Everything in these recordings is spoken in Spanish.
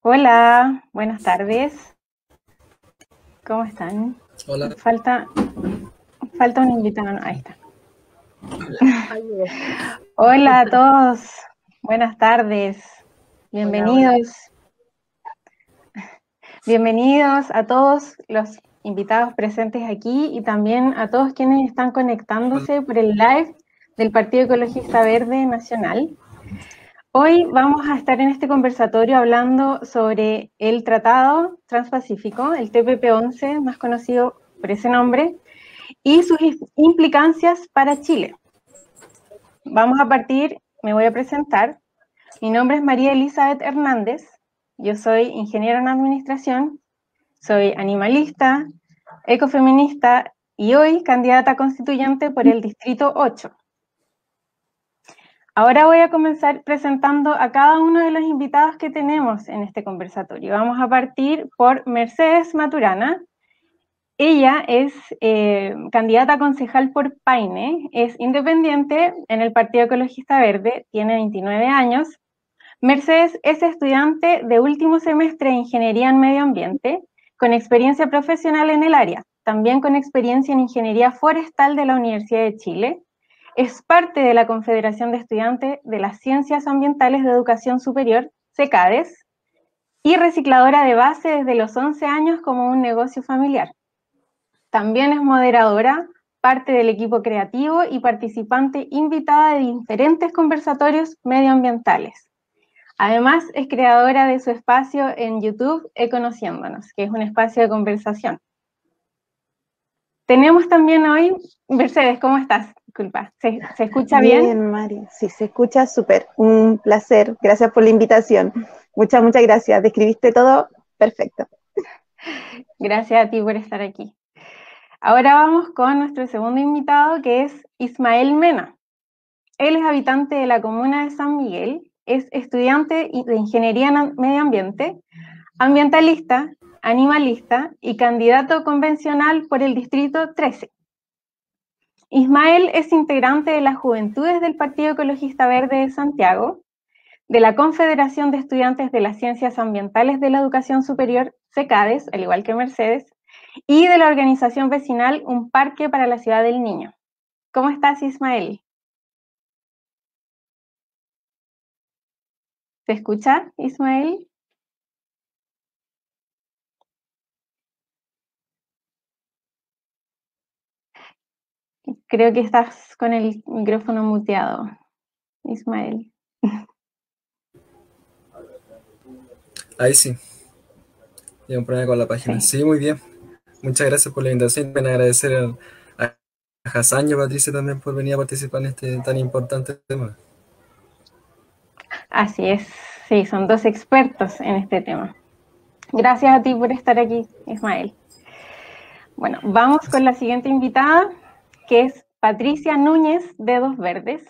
Hola, buenas tardes. ¿Cómo están? Hola. Falta un invitado. No, ahí está. Oye, Hola a todos. Buenas tardes. hola, hola. Bienvenidos. Bienvenidos a todos los invitados presentes aquí y también a todos quienes están Hola. conectándose por el live del Partido Ecologista Verde Nacional. Hoy vamos a estar en este conversatorio hablando sobre el Tratado Transpacífico, el TPP-11, más conocido por ese nombre, y sus implicancias para Chile. Vamos a partir, me voy a presentar. Mi nombre es María Elizabeth Hernández, yo soy ingeniera en administración, soy animalista, ecofeminista y hoy candidata constituyente por el Distrito 8. Ahora voy a comenzar presentando a cada uno de los invitados que tenemos en este conversatorio. Vamos a partir por Mercedes Maturana. Ella es candidata a concejal por Paine, es independiente en el Partido Ecologista Verde, tiene 29 años. Mercedes es estudiante de último semestre de Ingeniería en Medio Ambiente, con experiencia profesional en el área, también con experiencia en Ingeniería Forestal de la Universidad de Chile. Es parte de la Confederación de Estudiantes de las Ciencias Ambientales de Educación Superior, CECADES, y recicladora de base desde los 11 años como un negocio familiar. También es moderadora, parte del equipo creativo y participante invitada de diferentes conversatorios medioambientales. Además, es creadora de su espacio en YouTube, Econociéndonos, que es un espacio de conversación. Tenemos también hoy, Mercedes, ¿cómo estás? Disculpa, ¿se escucha bien? Bien, María. Sí, se escucha súper. Un placer. Gracias por la invitación. Muchas gracias. Describiste todo perfecto. Gracias a ti por estar aquí. Ahora vamos con nuestro segundo invitado, que es Ismael Mena. Él es habitante de la comuna de San Miguel, es estudiante de Ingeniería en Medio Ambiente, ambientalista, animalista y candidato convencional por el Distrito 13. Ismael es integrante de las Juventudes del Partido Ecologista Verde de Santiago, de la Confederación de Estudiantes de las Ciencias Ambientales de la Educación Superior, CECADES, al igual que Mercedes, y de la organización vecinal Un Parque para la Ciudad del Niño. ¿Cómo estás, Ismael? ¿Se escucha, Ismael? Creo que estás con el micrófono muteado, Ismael. Ahí sí, hay un problema con la página. Sí. Sí, muy bien. Muchas gracias por la invitación. Quiero agradecer a Hassan y a Patricia también por venir a participar en este tan importante tema. Así es, sí, son dos expertos en este tema. Gracias a ti por estar aquí, Ismael. Bueno, vamos con la siguiente invitada, que es Patricia Núñez, Dedos Verdes.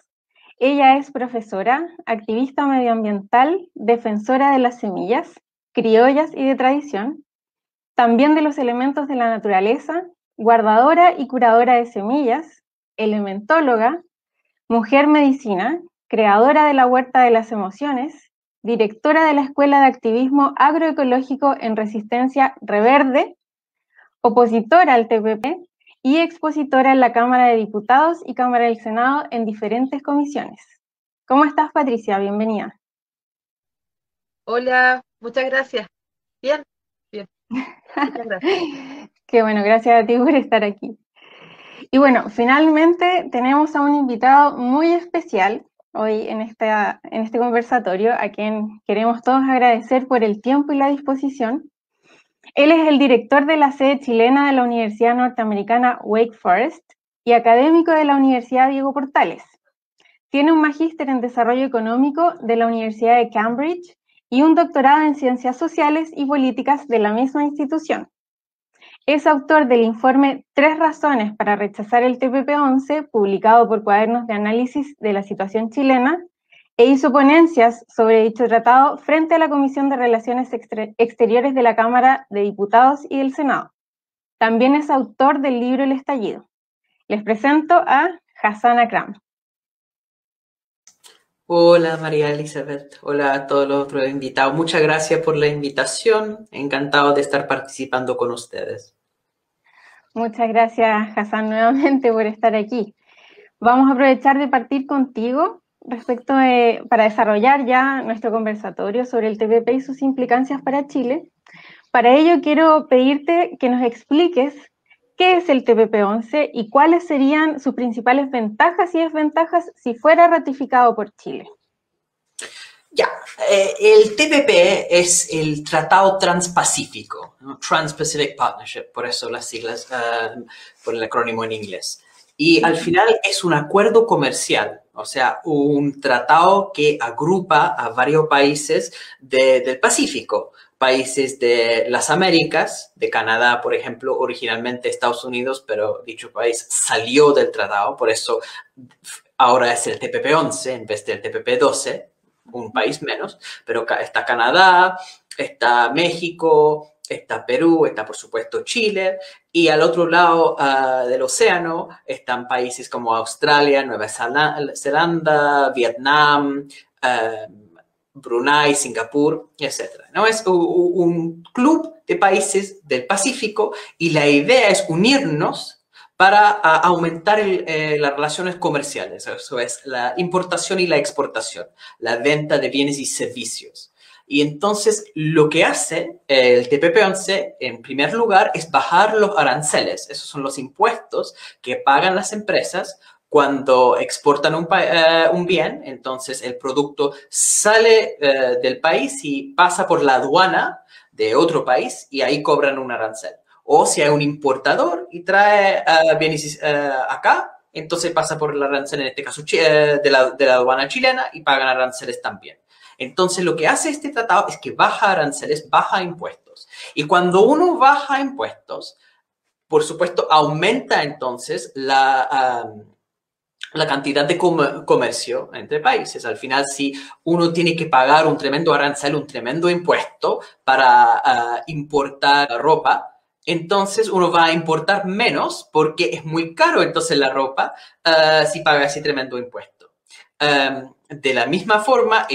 Ella es profesora, activista medioambiental, defensora de las semillas, criollas y de tradición, también de los elementos de la naturaleza, guardadora y curadora de semillas, elementóloga, mujer medicina, creadora de la Huerta de las Emociones, directora de la Escuela de Activismo Agroecológico en Resistencia Reverde, opositora al TPP y expositora en la Cámara de Diputados y Cámara del Senado en diferentes comisiones. ¿Cómo estás, Patricia? Bienvenida. Hola, muchas gracias. Bien, bien, muchas gracias. Qué bueno, gracias a ti por estar aquí. Y bueno, finalmente tenemos a un invitado muy especial hoy en este conversatorio, a quien queremos todos agradecer por el tiempo y la disposición. Él es el director de la sede chilena de la Universidad Norteamericana Wake Forest y académico de la Universidad Diego Portales. Tiene un magíster en desarrollo económico de la Universidad de Cambridge y un doctorado en ciencias sociales y políticas de la misma institución. Es autor del informe Tres razones para rechazar el TPP-11, publicado por Cuadernos de Análisis de la Situación Chilena, e hizo ponencias sobre dicho tratado frente a la Comisión de Relaciones Exteriores de la Cámara de Diputados y del Senado. También es autor del libro El Estallido. Les presento a Hassan Akram. Hola María Elizabeth, hola a todos los otros invitados. Muchas gracias por la invitación. Encantado de estar participando con ustedes. Muchas gracias, Hassan, nuevamente por estar aquí. Vamos a aprovechar de partir contigo para desarrollar ya nuestro conversatorio sobre el TPP y sus implicancias para Chile. Para ello quiero pedirte que nos expliques qué es el TPP-11 y cuáles serían sus principales ventajas y desventajas si fuera ratificado por Chile. Ya, el TPP es el Tratado Transpacífico, ¿no? Trans-Pacific Partnership, por eso las siglas, por el acrónimo en inglés. Y al final es un acuerdo comercial, o sea, un tratado que agrupa a varios países del Pacífico, países de las Américas, de Canadá, por ejemplo, originalmente Estados Unidos, pero dicho país salió del tratado, por eso ahora es el TPP-11 en vez del TPP-12, un país menos, pero está Canadá, está México, está Perú, está por supuesto Chile, y al otro lado del océano están países como Australia, Nueva Zelanda, Vietnam, Brunei, Singapur, etc. ¿No? Es un club de países del Pacífico y la idea es unirnos para aumentar las relaciones comerciales, eso es la importación y la exportación, la venta de bienes y servicios. Y entonces lo que hace el TPP-11 en primer lugar es bajar los aranceles, esos son los impuestos que pagan las empresas cuando exportan un bien, entonces el producto sale del país y pasa por la aduana de otro país y ahí cobran un arancel. O si hay un importador y trae bienes acá, entonces pasa por el arancel, en este caso de la aduana chilena, y pagan aranceles también. Entonces lo que hace este tratado es que baja aranceles, baja impuestos. Y cuando uno baja impuestos, por supuesto, aumenta entonces la cantidad de comercio entre países. Al final, si uno tiene que pagar un tremendo arancel, un tremendo impuesto para importar ropa, entonces uno va a importar menos porque es muy caro entonces la ropa si paga ese tremendo impuesto. De la misma forma,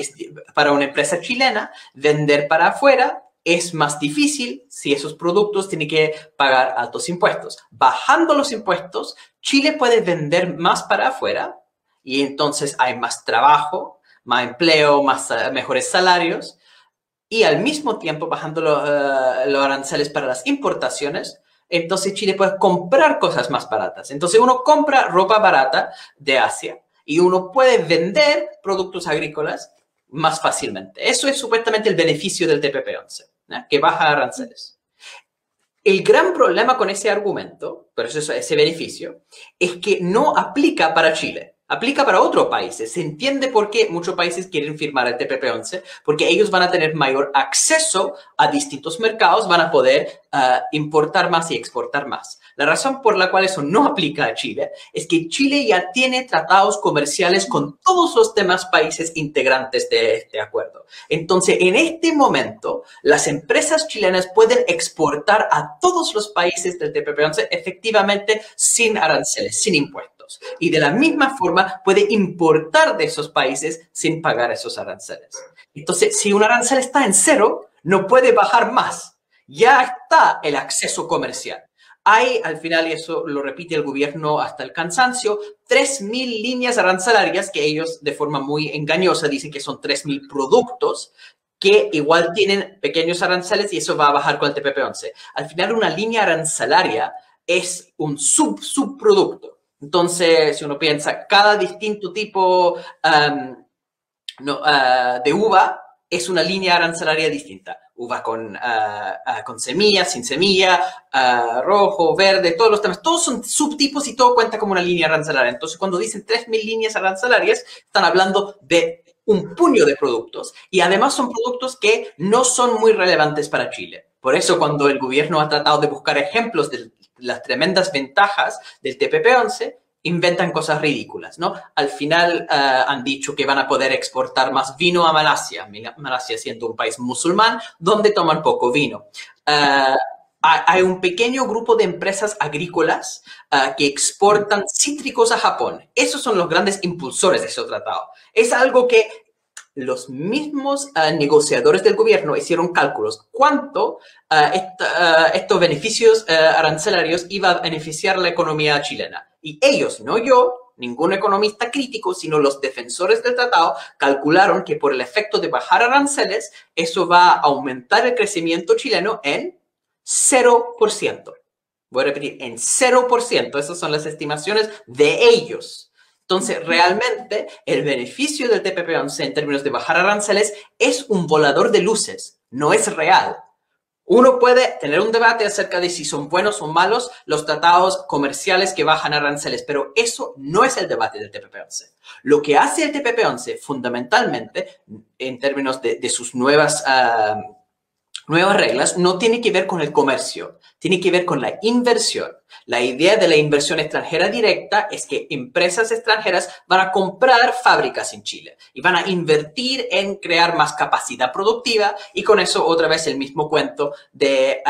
para una empresa chilena, vender para afuera es más difícil si esos productos tienen que pagar altos impuestos. Bajando los impuestos, Chile puede vender más para afuera y entonces hay más trabajo, más empleo, mejores salarios. Y al mismo tiempo, bajando los aranceles para las importaciones, entonces Chile puede comprar cosas más baratas. Entonces uno compra ropa barata de Asia y uno puede vender productos agrícolas más fácilmente. Eso es supuestamente el beneficio del TPP-11, ¿no? Que baja aranceles. El gran problema con ese argumento, pero ese beneficio, es que no aplica para Chile. Aplica para otros países. Se entiende por qué muchos países quieren firmar el TPP-11, porque ellos van a tener mayor acceso a distintos mercados, van a poder importar más y exportar más. La razón por la cual eso no aplica a Chile es que Chile ya tiene tratados comerciales con todos los demás países integrantes de este acuerdo. Entonces, en este momento, las empresas chilenas pueden exportar a todos los países del TPP-11 efectivamente sin aranceles, sin impuestos. Y de la misma forma puede importar de esos países sin pagar esos aranceles. Entonces, si un arancel está en cero, no puede bajar más. Ya está el acceso comercial. Hay, al final, y eso lo repite el gobierno hasta el cansancio, 3.000 líneas arancelarias que ellos de forma muy engañosa dicen que son 3.000 productos que igual tienen pequeños aranceles y eso va a bajar con el TPP-11. Al final, una línea arancelaria es un subproducto. Entonces, si uno piensa, cada distinto tipo de uva es una línea arancelaria distinta. Uva con semilla, sin semilla, rojo, verde, todos los temas. Todos son subtipos y todo cuenta como una línea arancelaria. Entonces, cuando dicen 3.000 líneas arancelarias, están hablando de un puño de productos. Y además son productos que no son muy relevantes para Chile. Por eso, cuando el gobierno ha tratado de buscar ejemplos de las tremendas ventajas del TPP-11, inventan cosas ridículas, ¿no? Al final han dicho que van a poder exportar más vino a Malasia, Malasia siendo un país musulmán donde toman poco vino. hay un pequeño grupo de empresas agrícolas que exportan cítricos a Japón. Esos son los grandes impulsores de ese tratado. Es algo que los mismos negociadores del gobierno hicieron cálculos. ¿Cuánto estos beneficios arancelarios iba a beneficiar la economía chilena? Y ellos, no yo, ningún economista crítico, sino los defensores del tratado, calcularon que por el efecto de bajar aranceles, eso va a aumentar el crecimiento chileno en 0%. Voy a repetir, en 0%. Esas son las estimaciones de ellos. Entonces, realmente, el beneficio del TPP-11 en términos de bajar aranceles es un volador de luces, no es real. Uno puede tener un debate acerca de si son buenos o malos los tratados comerciales que bajan aranceles, pero eso no es el debate del TPP-11. Lo que hace el TPP-11, fundamentalmente, en términos de sus nuevas reglas, no tiene que ver con el comercio, tiene que ver con la inversión. La idea de la inversión extranjera directa es que empresas extranjeras van a comprar fábricas en Chile y van a invertir en crear más capacidad productiva y con eso otra vez el mismo cuento de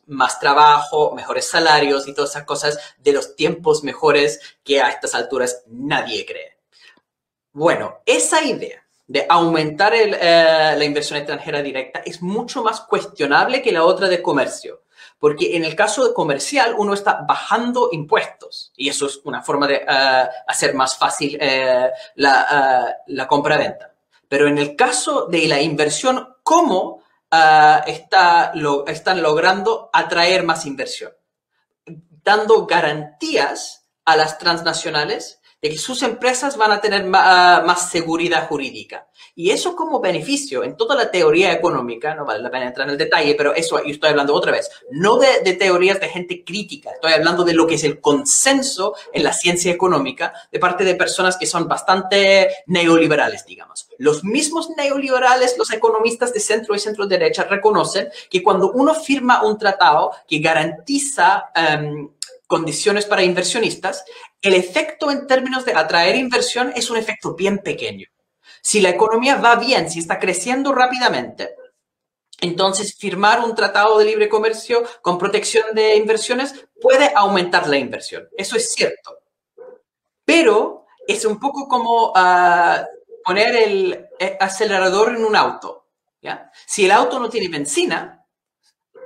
más trabajo, mejores salarios y todas esas cosas de los tiempos mejores que a estas alturas nadie cree. Bueno, esa idea de aumentar la inversión extranjera directa es mucho más cuestionable que la otra de comercio. Porque en el caso comercial uno está bajando impuestos y eso es una forma de hacer más fácil la compra-venta. Pero en el caso de la inversión, ¿cómo están logrando atraer más inversión? Dando garantías a las transnacionales de que sus empresas van a tener más seguridad jurídica. Y eso como beneficio, en toda la teoría económica, no vale la pena entrar en el detalle, pero eso yo estoy hablando otra vez, no de teorías de gente crítica, estoy hablando de lo que es el consenso en la ciencia económica de parte de personas que son bastante neoliberales, digamos. Los mismos neoliberales, los economistas de centro y centro derecha reconocen que cuando uno firma un tratado que garantiza condiciones para inversionistas, el efecto en términos de atraer inversión es un efecto bien pequeño. Si la economía va bien, si está creciendo rápidamente, entonces firmar un tratado de libre comercio con protección de inversiones puede aumentar la inversión. Eso es cierto. Pero es un poco como poner el acelerador en un auto, ¿ya? Si el auto no tiene benzina,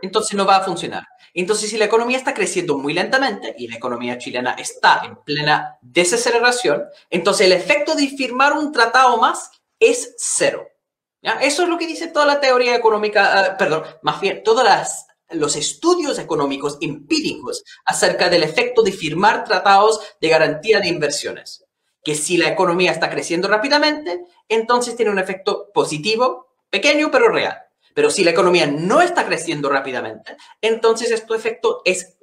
entonces no va a funcionar. Entonces, si la economía está creciendo muy lentamente y la economía chilena está en plena desaceleración, entonces el efecto de firmar un tratado más es cero. ¿Ya? Eso es lo que dice toda la teoría económica, más bien todos los estudios económicos empíricos acerca del efecto de firmar tratados de garantía de inversiones. Que si la economía está creciendo rápidamente, entonces tiene un efecto positivo, pequeño pero real. Pero si la economía no está creciendo rápidamente, entonces este efecto es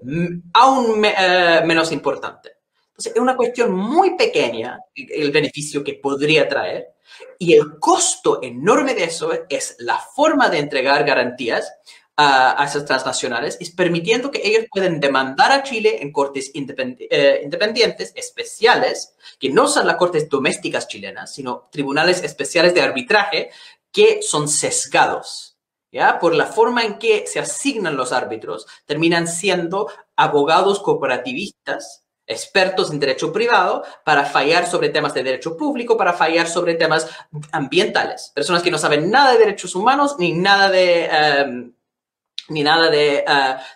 aún menos importante. Entonces, es una cuestión muy pequeña el beneficio que podría traer y el costo enorme de eso es la forma de entregar garantías a esas transnacionales, es permitiendo que ellos puedan demandar a Chile en cortes independientes, especiales, que no son las cortes domésticas chilenas, sino tribunales especiales de arbitraje que son sesgados. ¿Ya? Por la forma en que se asignan los árbitros, terminan siendo abogados cooperativistas, expertos en derecho privado, para fallar sobre temas de derecho público, para fallar sobre temas ambientales. Personas que no saben nada de derechos humanos ni nada de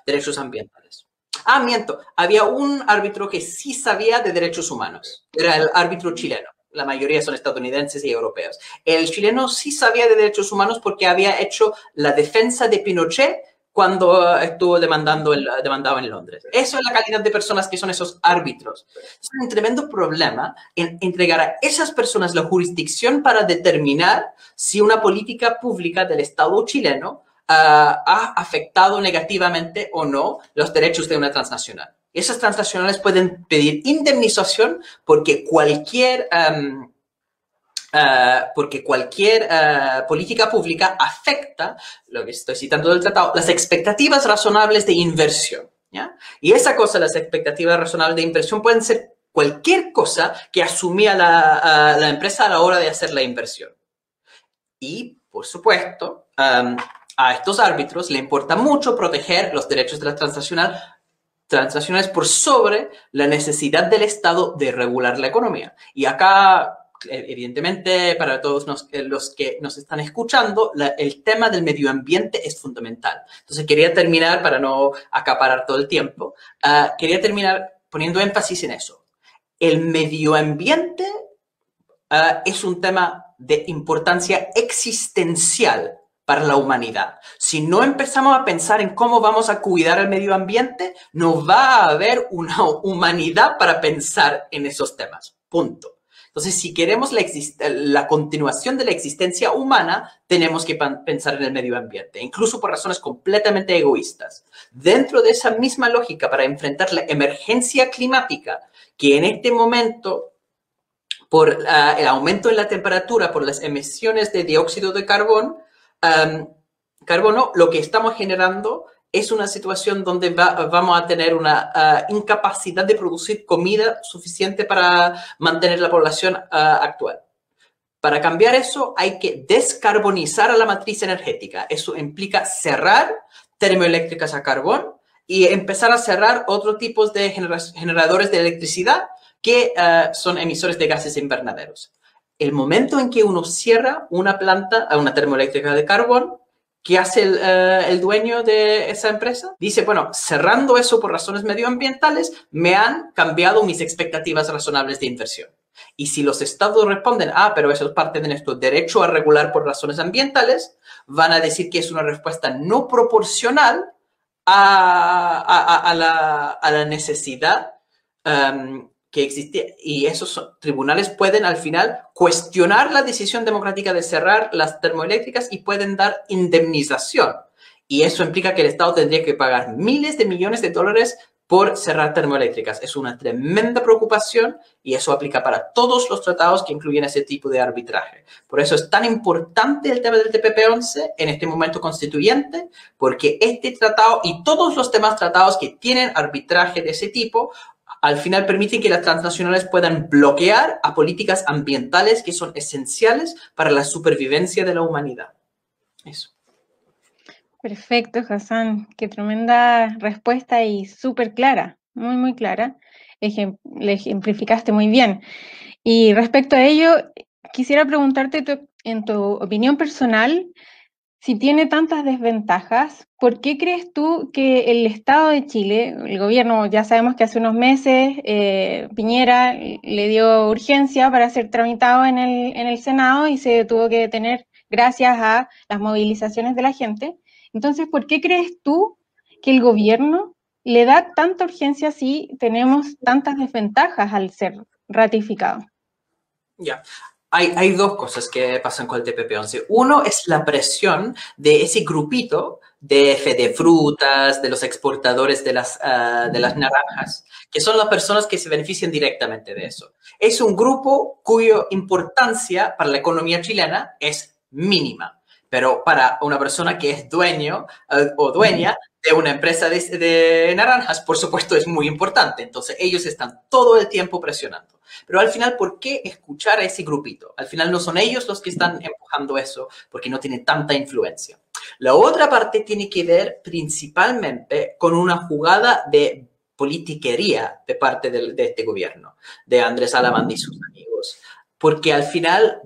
derechos ambientales. Miento. Había un árbitro que sí sabía de derechos humanos. Era el árbitro chileno. La mayoría son estadounidenses y europeos. El chileno sí sabía de derechos humanos porque había hecho la defensa de Pinochet cuando estuvo demandado en Londres. Eso es la calidad de personas que son esos árbitros. Es un tremendo problema en entregar a esas personas la jurisdicción para determinar si una política pública del Estado chileno ha afectado negativamente o no los derechos de una transnacional. Esas transnacionales pueden pedir indemnización porque cualquier política pública afecta, lo que estoy citando del tratado, las expectativas razonables de inversión. ¿Ya? Y esa cosa, las expectativas razonables de inversión pueden ser cualquier cosa que asumía la empresa a la hora de hacer la inversión. Y, por supuesto, a estos árbitros le importa mucho proteger los derechos de las transnacionales por sobre la necesidad del Estado de regular la economía. Y acá, evidentemente, para todos los que nos están escuchando, el tema del medio ambiente es fundamental. Entonces, quería terminar, para no acaparar todo el tiempo, quería terminar poniendo énfasis en eso. El medio ambiente es un tema de importancia existencial para la humanidad. Si no empezamos a pensar en cómo vamos a cuidar el medio ambiente, no va a haber una humanidad para pensar en esos temas. Punto. Entonces, si queremos la continuación de la existencia humana, tenemos que pensar en el medio ambiente, incluso por razones completamente egoístas. Dentro de esa misma lógica, para enfrentar la emergencia climática, que en este momento, por el aumento en la temperatura, por las emisiones de dióxido de carbono, lo que estamos generando es una situación donde vamos a tener una incapacidad de producir comida suficiente para mantener la población actual. Para cambiar eso hay que descarbonizar a la matriz energética. Eso implica cerrar termoeléctricas a carbón y empezar a cerrar otros tipos de generadores de electricidad que son emisores de gases invernaderos. El momento en que uno cierra una planta, una termoeléctrica de carbón, ¿qué hace el dueño de esa empresa? Dice, bueno, cerrando eso por razones medioambientales, me han cambiado mis expectativas razonables de inversión. Y si los estados responden, pero eso es parte de nuestro derecho a regular por razones ambientales, van a decir que es una respuesta no proporcional a la necesidad que existe, y esos tribunales pueden al final cuestionar la decisión democrática de cerrar las termoeléctricas y pueden dar indemnización. Y eso implica que el Estado tendría que pagar miles de millones de dólares por cerrar termoeléctricas. Es una tremenda preocupación y eso aplica para todos los tratados que incluyen ese tipo de arbitraje. Por eso es tan importante el tema del TPP-11 en este momento constituyente, porque este tratado y todos los demás tratados que tienen arbitraje de ese tipo al final permiten que las transnacionales puedan bloquear a políticas ambientales que son esenciales para la supervivencia de la humanidad. Eso. Perfecto, Hassan. Qué tremenda respuesta y súper clara, muy, muy clara. Le ejemplificaste muy bien. Y respecto a ello, quisiera preguntarte en tu opinión personal, si tiene tantas desventajas, ¿por qué crees tú que el Estado de Chile, el gobierno, ya sabemos que hace unos meses Piñera le dio urgencia para ser tramitado en el Senado y se tuvo que detener gracias a las movilizaciones de la gente? Entonces, ¿por qué crees tú que el gobierno le da tanta urgencia si tenemos tantas desventajas al ser ratificado? Ya. Hay dos cosas que pasan con el TPP-11. Uno es la presión de ese grupito de Fedefrutas, de los exportadores de las naranjas, que son las personas que se benefician directamente de eso. Es un grupo cuya importancia para la economía chilena es mínima, pero para una persona que es dueño o dueña de una empresa de naranjas, por supuesto, es muy importante. Entonces, ellos están todo el tiempo presionando. Pero al final, ¿por qué escuchar a ese grupito? Al final no son ellos los que están empujando eso, porque no tienen tanta influencia. La otra parte tiene que ver principalmente con una jugada de politiquería de parte de este gobierno, de Andrés Alamán y sus amigos. Porque al final,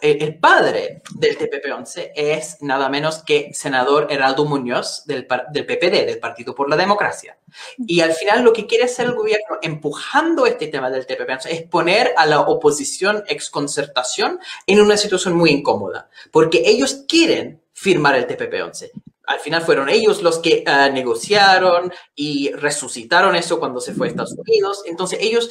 el padre del TPP-11 es nada menos que senador Heraldo Muñoz del PPD, del Partido por la Democracia. Y al final lo que quiere hacer el gobierno empujando este tema del TPP-11 es poner a la oposición ex concertación en una situación muy incómoda, porque ellos quieren firmar el TPP-11. Al final fueron ellos los que negociaron y resucitaron eso cuando se fue a Estados Unidos. Entonces ellos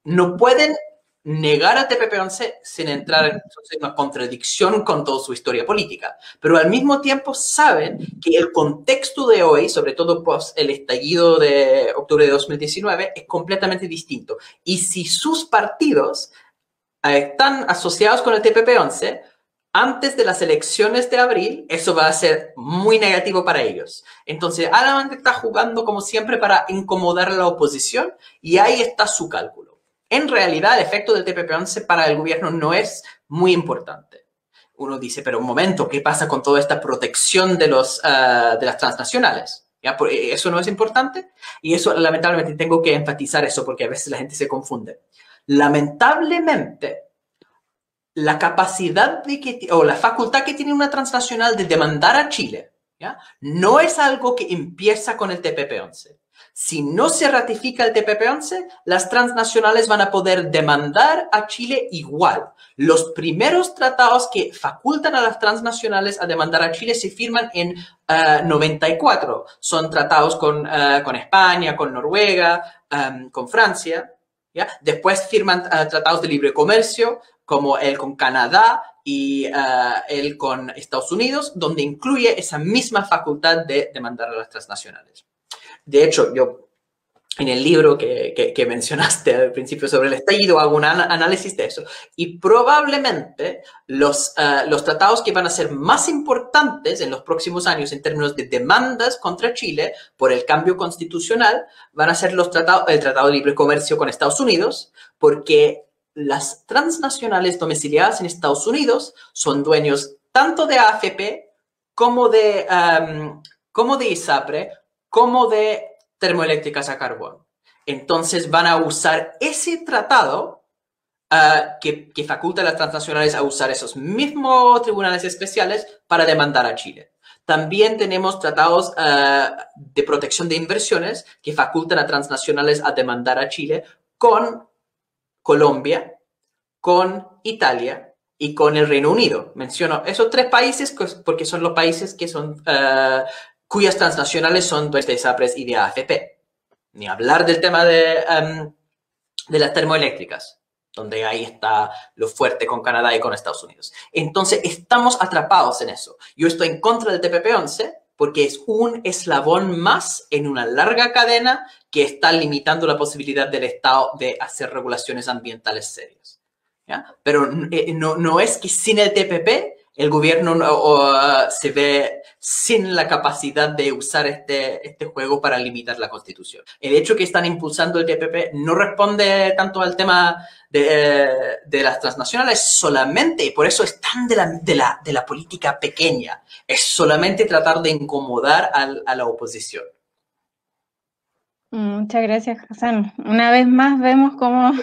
no pueden negar al TPP-11 sin entrar en una contradicción con toda su historia política. Pero al mismo tiempo saben que el contexto de hoy, sobre todo post el estallido de octubre de 2019, es completamente distinto. Y si sus partidos están asociados con el TPP-11, antes de las elecciones de abril, eso va a ser muy negativo para ellos. Entonces, Alamán está jugando como siempre para incomodar a la oposición y ahí está su cálculo. En realidad, el efecto del TPP-11 para el gobierno no es muy importante. uno dice, pero un momento, ¿qué pasa con toda esta protección de las transnacionales? ¿Ya? ¿Eso no es importante? Y eso, lamentablemente, tengo que enfatizar eso porque a veces la gente se confunde. Lamentablemente, la capacidad o la facultad que tiene una transnacional de demandar a Chile, ¿ya? No es algo que empieza con el TPP-11. Si no se ratifica el TPP-11, las transnacionales van a poder demandar a Chile igual. Los primeros tratados que facultan a las transnacionales a demandar a Chile se firman en 94. Son tratados con España, con Noruega, con Francia, ¿ya? Después firman tratados de libre comercio, como el con Canadá y el con Estados Unidos, donde incluye esa misma facultad de demandar a las transnacionales. De hecho, yo en el libro que mencionaste al principio sobre el estallido hago un análisis de eso. Y probablemente los tratados que van a ser más importantes en los próximos años en términos de demandas contra Chile por el cambio constitucional van a ser el Tratado de Libre Comercio con Estados Unidos, porque las transnacionales domiciliadas en Estados Unidos son dueños tanto de AFP como de ISAPRE, como de termoeléctricas a carbón. Entonces van a usar ese tratado que faculta a las transnacionales a usar esos mismos tribunales especiales para demandar a Chile. También tenemos tratados de protección de inversiones que facultan a transnacionales a demandar a Chile con Colombia, con Italia y con el Reino Unido. Menciono esos 3 países porque son los países que son, cuyas transnacionales son de ISAPRES y de AFP. Ni hablar del tema de las termoeléctricas, donde ahí está lo fuerte con Canadá y con Estados Unidos. Entonces, estamos atrapados en eso. Yo estoy en contra del TPP-11 porque es un eslabón más en una larga cadena que está limitando la posibilidad del Estado de hacer regulaciones ambientales serias, ¿ya? Pero no es que sin el TPP el gobierno se ve sin la capacidad de usar este juego para limitar la Constitución. El hecho que están impulsando el TPP no responde tanto al tema de las transnacionales solamente, y por eso es tan de la política pequeña, es solamente tratar de incomodar a la oposición. Muchas gracias, Hassan. Una vez más vemos cómo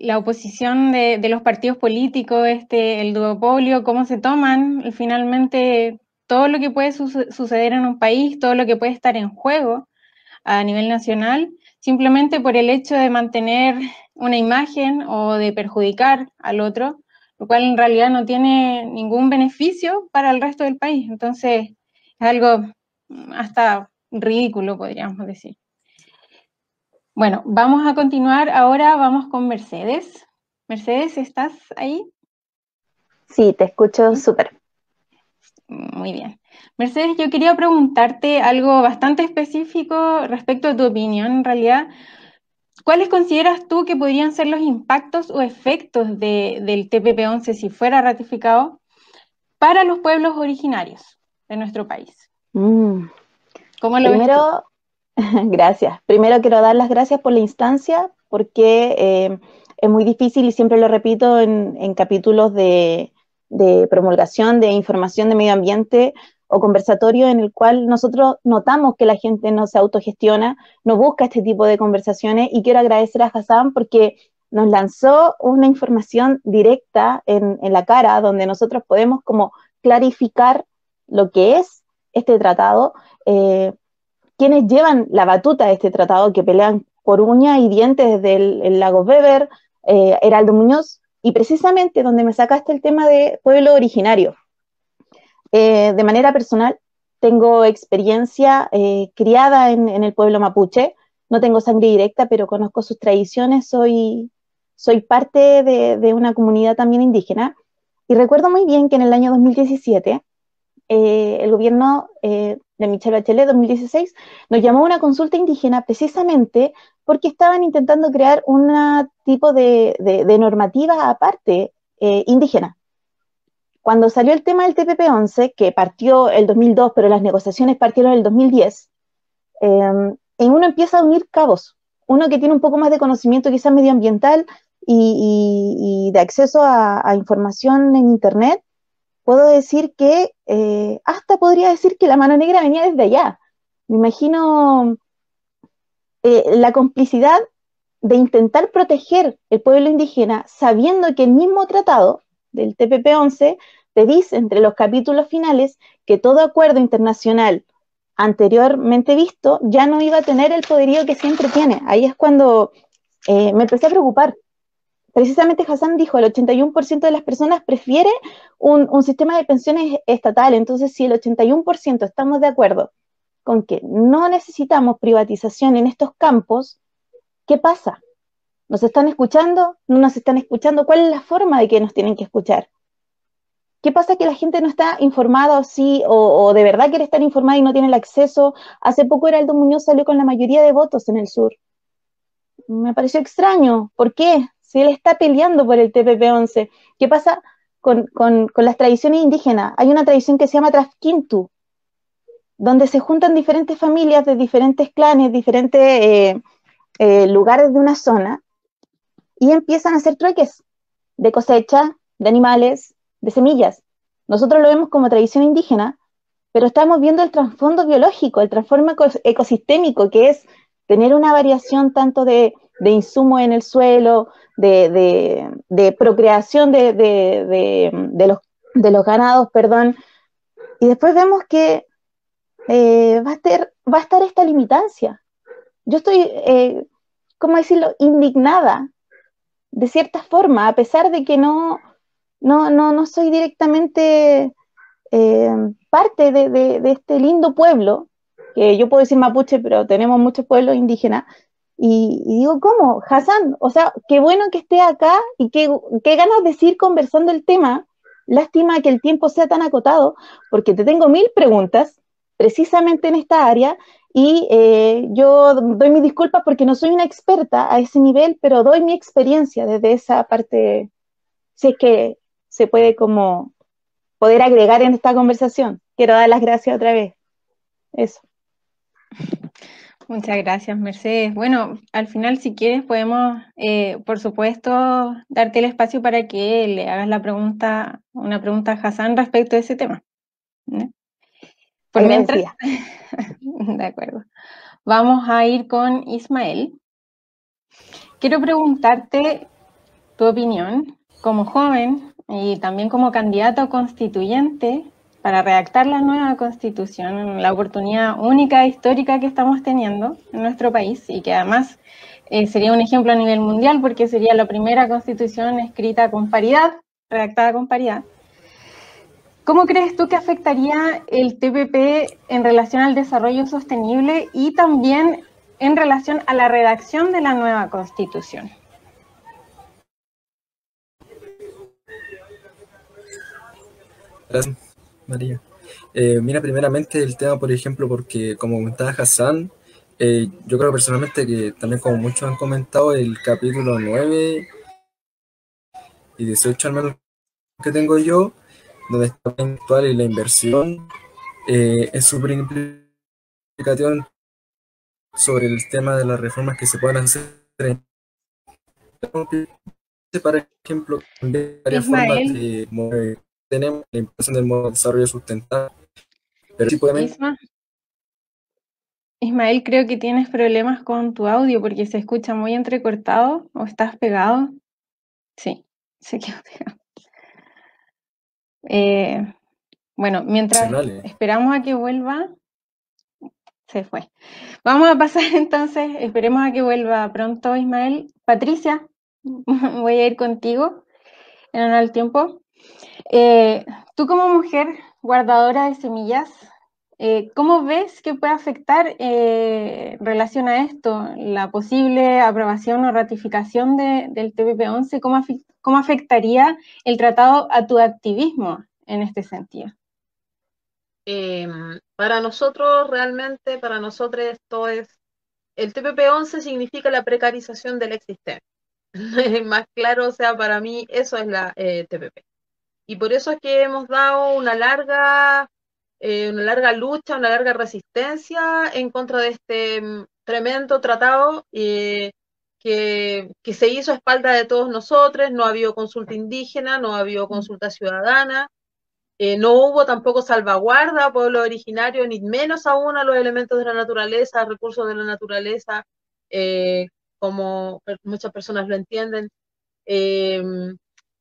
la oposición de los partidos políticos, el duopolio, cómo se toman y finalmente todo lo que puede suceder en un país, todo lo que puede estar en juego a nivel nacional, simplemente por el hecho de mantener una imagen o de perjudicar al otro, lo cual en realidad no tiene ningún beneficio para el resto del país. Entonces, es algo hasta ridículo, podríamos decir. Bueno, vamos a continuar. Ahora vamos con Mercedes. Mercedes, ¿estás ahí? Sí, te escucho súper. Muy bien. Mercedes, yo quería preguntarte algo bastante específico respecto a tu opinión, en realidad. ¿Cuáles consideras tú que podrían ser los impactos o efectos del TPP-11 si fuera ratificado para los pueblos originarios de nuestro país? ¿Cómo lo ves tú? Gracias. Primero quiero dar las gracias por la instancia, porque es muy difícil, y siempre lo repito en capítulos de promulgación de información de medio ambiente o conversatorio, en el cual nosotros notamos que la gente no se autogestiona, no busca este tipo de conversaciones, y quiero agradecer a Hassan porque nos lanzó una información directa en la cara, donde nosotros podemos como clarificar lo que es este tratado, quienes llevan la batuta de este tratado, que pelean por uñas y dientes desde el Lagos Weber, Heraldo Muñoz, y precisamente donde me sacaste el tema de pueblo originario. De manera personal, tengo experiencia criada en el pueblo mapuche, no tengo sangre directa, pero conozco sus tradiciones, soy parte de una comunidad también indígena, y recuerdo muy bien que en el año 2017, el gobierno de Michelle Bachelet, 2016, nos llamó a una consulta indígena precisamente porque estaban intentando crear un tipo de normativa aparte indígena. Cuando salió el tema del TPP-11, que partió el 2002, pero las negociaciones partieron el 2010, uno empieza a unir cabos. Uno que tiene un poco más de conocimiento quizás medioambiental y de acceso a información en Internet, puedo decir que hasta podría decir que la mano negra venía desde allá. Me imagino la complicidad de intentar proteger el pueblo indígena sabiendo que el mismo tratado del TPP-11 te dice entre los capítulos finales que todo acuerdo internacional anteriormente visto ya no iba a tener el poderío que siempre tiene. Ahí es cuando me empecé a preocupar. Precisamente Hassan dijo, el 81% de las personas prefiere un sistema de pensiones estatal. Entonces, si el 81% estamos de acuerdo con que no necesitamos privatización en estos campos, ¿qué pasa? ¿Nos están escuchando? ¿No nos están escuchando? ¿Cuál es la forma de que nos tienen que escuchar? ¿Qué pasa que la gente no está informada o sí, o de verdad quiere estar informada y no tiene el acceso? Hace poco Heraldo Muñoz salió con la mayoría de votos en el sur. Me pareció extraño. ¿Por qué? Si él está peleando por el TPP-11. ¿Qué pasa con las tradiciones indígenas? Hay una tradición que se llama Trasquintu, donde se juntan diferentes familias de diferentes clanes, diferentes lugares de una zona, y empiezan a hacer trueques de cosecha, de animales, de semillas. Nosotros lo vemos como tradición indígena, pero estamos viendo el trasfondo biológico, el trasfondo ecosistémico, que es tener una variación tanto de insumo en el suelo, de procreación de los ganados, perdón, y después vemos que va a estar esta limitancia. Yo estoy, ¿cómo decirlo?, indignada de cierta forma, a pesar de que no soy directamente parte de este lindo pueblo, que yo puedo decir mapuche, pero tenemos muchos pueblos indígenas, y digo, ¿cómo? Hassan, o sea, qué bueno que esté acá y qué ganas de seguir conversando el tema. Lástima que el tiempo sea tan acotado, porque te tengo 1000 preguntas precisamente en esta área, y yo doy mis disculpas porque no soy una experta a ese nivel, pero doy mi experiencia desde esa parte, si es que se puede como poder agregar en esta conversación. Quiero dar las gracias otra vez. Eso. Muchas gracias, Mercedes. Bueno, al final, si quieres, podemos, por supuesto, darte el espacio para que le hagas una pregunta a Hassan respecto a ese tema. ¿No? Por mientras, de acuerdo. Vamos a ir con Ismael. Quiero preguntarte tu opinión como joven y también como candidato constituyente para redactar la nueva constitución, la oportunidad única e histórica que estamos teniendo en nuestro país y que además sería un ejemplo a nivel mundial porque sería la primera constitución escrita con paridad, redactada con paridad. ¿Cómo crees tú que afectaría el TPP en relación al desarrollo sostenible y también en relación a la redacción de la nueva constitución? Gracias, María. Mira, primeramente el tema, por ejemplo, porque como comentaba Hassan, yo creo personalmente que también como muchos han comentado, el capítulo 9 y 18 al menos que tengo yo, donde está la actual y la inversión, es súper implicativo sobre el tema de las reformas que se puedan hacer. Para ejemplo, cambiar varias formas de tenemos la impulsión del modo de desarrollo sustentable. Pero sí podemos... Ismael, creo que tienes problemas con tu audio porque se escucha muy entrecortado o estás pegado. Sí, se quedó pegado. Bueno, mientras esperamos a que vuelva, se fue. Vamos a pasar entonces, esperemos a que vuelva pronto Ismael. Patricia, voy a ir contigo en honor al tiempo. Tú como mujer guardadora de semillas, ¿cómo ves que puede afectar en relación a esto la posible aprobación o ratificación del TPP-11? ¿Cómo afectaría el tratado a tu activismo en este sentido? Para nosotros, realmente, para nosotros esto es, el TPP-11 significa la precarización de la existencia. Más claro, o sea, para mí eso es la TPP. Y por eso es que hemos dado una larga lucha, una larga resistencia en contra de este tremendo tratado que se hizo a espaldas de todos nosotros, no ha habido consulta indígena, no ha habido consulta ciudadana, no hubo tampoco salvaguarda a pueblos originarios, ni menos aún a los elementos de la naturaleza, recursos de la naturaleza, como muchas personas lo entienden,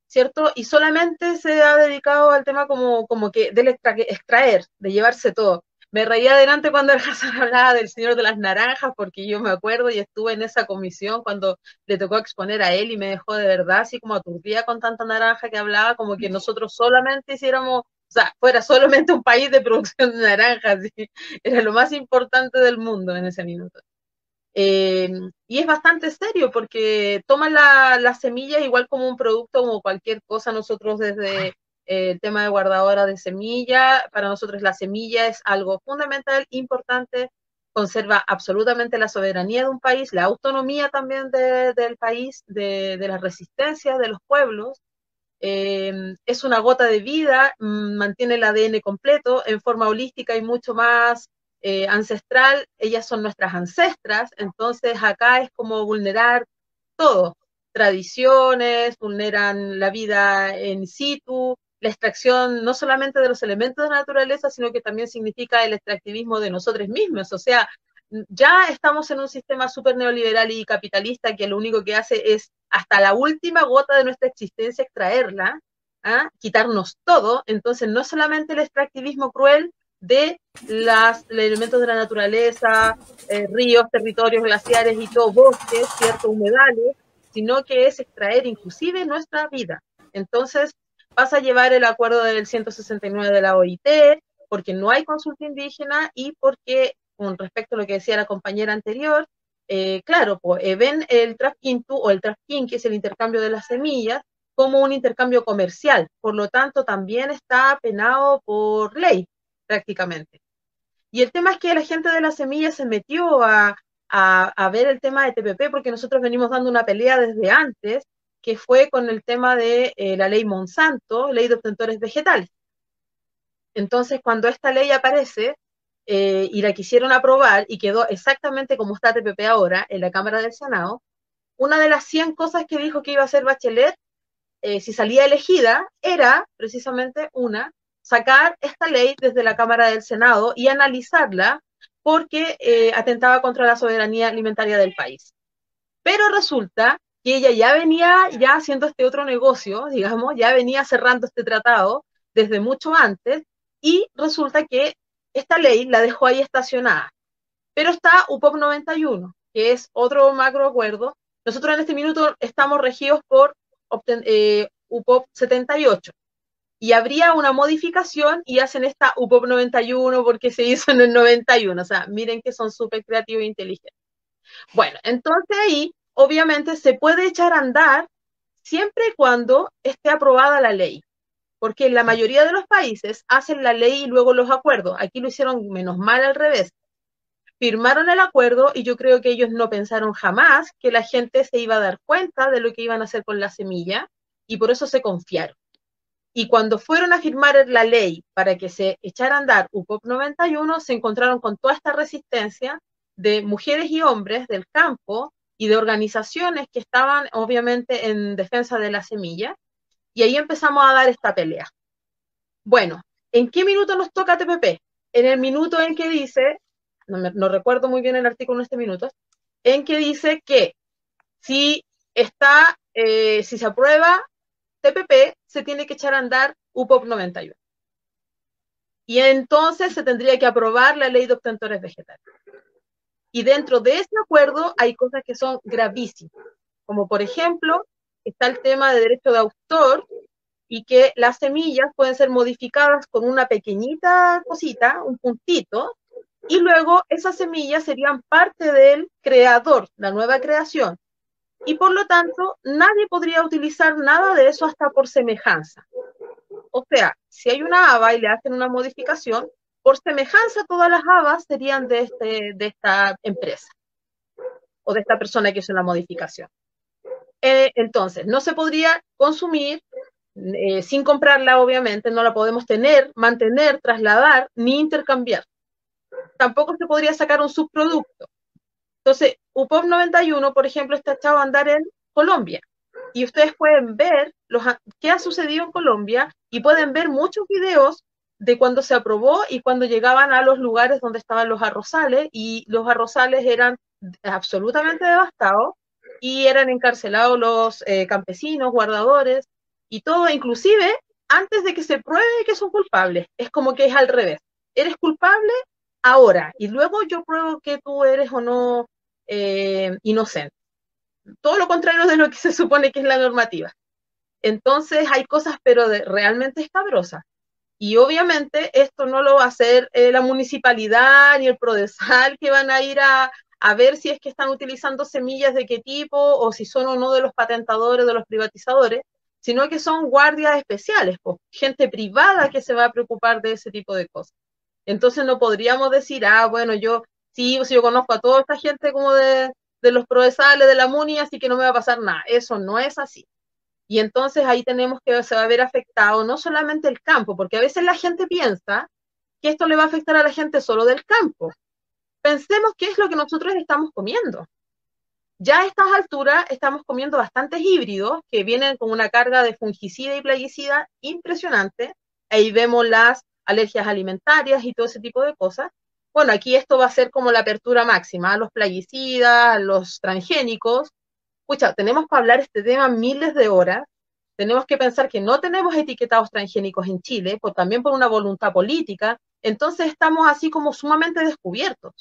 ¿cierto? Y solamente se ha dedicado al tema como que del extraer, de llevarse todo. Me reía adelante cuando el Hassan hablaba del Señor de las Naranjas, porque yo me acuerdo y estuve en esa comisión cuando le tocó exponer a él y me dejó de verdad así como aturdida con tanta naranja que hablaba, como que nosotros solamente hiciéramos, o sea, fuera solamente un país de producción de naranjas, ¿sí? Era lo más importante del mundo en ese minuto. Y es bastante serio porque toman las semillas igual como un producto, como cualquier cosa. Nosotros desde el tema de guardadora de semilla, para nosotros la semilla es algo fundamental, importante, conserva absolutamente la soberanía de un país, la autonomía también del país, de las resistencias de los pueblos. Es una gota de vida, mantiene el ADN completo en forma holística y mucho más ancestral. Ellas son nuestras ancestras, entonces acá es como vulnerar todo, tradiciones, vulneran la vida in situ, la extracción no solamente de los elementos de la naturaleza, sino que también significa el extractivismo de nosotros mismos. O sea, ya estamos en un sistema súper neoliberal y capitalista que lo único que hace es hasta la última gota de nuestra existencia extraerla, ¿ah? Quitarnos todo. Entonces no solamente el extractivismo cruel de los elementos de la naturaleza, ríos, territorios, glaciares y todo, bosques, ciertos humedales, sino que es extraer inclusive nuestra vida. Entonces vas a llevar el acuerdo del 169 de la OIT, porque no hay consulta indígena y porque, con respecto a lo que decía la compañera anterior, claro, pues, ven el trafkintu o el trafkin, que es el intercambio de las semillas, como un intercambio comercial. Por lo tanto, también está penado por ley, prácticamente. Y el tema es que la gente de la semilla se metió a ver el tema de TPP, porque nosotros venimos dando una pelea desde antes, que fue con el tema de la ley Monsanto, ley de obtentores vegetales. Entonces, cuando esta ley aparece y la quisieron aprobar y quedó exactamente como está TPP ahora en la Cámara del Senado, una de las 100 cosas que dijo que iba a hacer Bachelet, si salía elegida, era precisamente sacar esta ley desde la Cámara del Senado y analizarla porque atentaba contra la soberanía alimentaria del país. Pero resulta que ella ya venía haciendo este otro negocio, digamos, ya venía cerrando este tratado desde mucho antes, y resulta que esta ley la dejó ahí estacionada. Pero está UPOP 91, que es otro macro acuerdo. Nosotros en este minuto estamos regidos por UPOP 78. Y habría una modificación y hacen esta UPOP 91 porque se hizo en el 91. O sea, miren que son súper creativos e inteligentes. Bueno, entonces ahí obviamente se puede echar a andar siempre y cuando esté aprobada la ley. Porque en la mayoría de los países hacen la ley y luego los acuerdos. Aquí lo hicieron menos mal al revés. Firmaron el acuerdo y yo creo que ellos no pensaron jamás que la gente se iba a dar cuenta de lo que iban a hacer con la semilla y por eso se confiaron. Y cuando fueron a firmar la ley para que se echara a andar UPOP 91, se encontraron con toda esta resistencia de mujeres y hombres del campo y de organizaciones que estaban obviamente en defensa de la semilla, y ahí empezamos a dar esta pelea. Bueno, ¿en qué minuto nos toca TPP? En el minuto en que dice, no recuerdo muy bien el artículo en este minuto, en que dice que si se aprueba TPP, se tiene que echar a andar UPOP 91. Y entonces se tendría que aprobar la ley de obtentores vegetales. Y dentro de ese acuerdo hay cosas que son gravísimas, como por ejemplo, está el tema de derecho de autor y que las semillas pueden ser modificadas con una pequeñita cosita, un puntito, y luego esas semillas serían parte del creador, la nueva creación. Y por lo tanto, nadie podría utilizar nada de eso hasta por semejanza. O sea, si hay una haba y le hacen una modificación, por semejanza todas las habas serían de esta empresa o de esta persona que hizo la modificación. Entonces, no se podría consumir sin comprarla, obviamente, no la podemos tener, mantener, trasladar, ni intercambiar. Tampoco se podría sacar un subproducto. Entonces, UPOV 91, por ejemplo, está echado a andar en Colombia. Y ustedes pueden ver qué ha sucedido en Colombia y pueden ver muchos videos de cuando se aprobó y cuando llegaban a los lugares donde estaban los arrozales, y los arrozales eran absolutamente devastados y eran encarcelados los campesinos, guardadores y todo, inclusive antes de que se pruebe que son culpables. Es como que es al revés. Eres culpable ahora y luego yo pruebo que tú eres o no inocente. Todo lo contrario de lo que se supone que es la normativa. Entonces hay cosas pero realmente escabrosas. Y obviamente esto no lo va a hacer la municipalidad ni el Prodesal, que van a ir a ver si es que están utilizando semillas de qué tipo o si son o no de los patentadores, de los privatizadores, sino que son guardias especiales, pues, gente privada que se va a preocupar de ese tipo de cosas. Entonces no podríamos decir, bueno, yo conozco a toda esta gente como de los Prodesales, de la MUNI, así que no me va a pasar nada. Eso no es así. Y entonces ahí tenemos que se va a ver afectado no solamente el campo, porque a veces la gente piensa que esto le va a afectar a la gente solo del campo. Pensemos qué es lo que nosotros estamos comiendo. Ya a estas alturas estamos comiendo bastantes híbridos que vienen con una carga de fungicida y plaguicida impresionante. Ahí vemos las alergias alimentarias y todo ese tipo de cosas. Bueno, aquí esto va a ser como la apertura máxima, los plaguicidas, los transgénicos. Pucha, tenemos para hablar este tema miles de horas. Tenemos que pensar que no tenemos etiquetados transgénicos en Chile, también por una voluntad política. Entonces estamos así como sumamente descubiertos.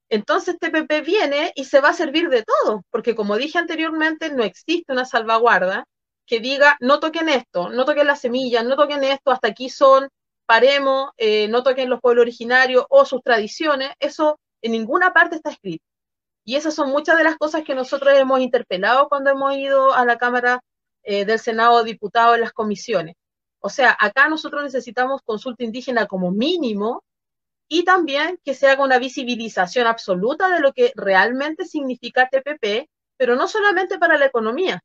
Entonces TPP viene y se va a servir de todo, porque como dije anteriormente, no existe una salvaguarda que diga, no toquen esto, no toquen las semillas, no toquen esto, hasta aquí son, paremos, no toquen los pueblos originarios o sus tradiciones. Eso en ninguna parte está escrito. Y esas son muchas de las cosas que nosotros hemos interpelado cuando hemos ido a la Cámara del Senado de Diputados en las comisiones. O sea, acá nosotros necesitamos consulta indígena como mínimo, y también que se haga una visibilización absoluta de lo que realmente significa TPP, pero no solamente para la economía,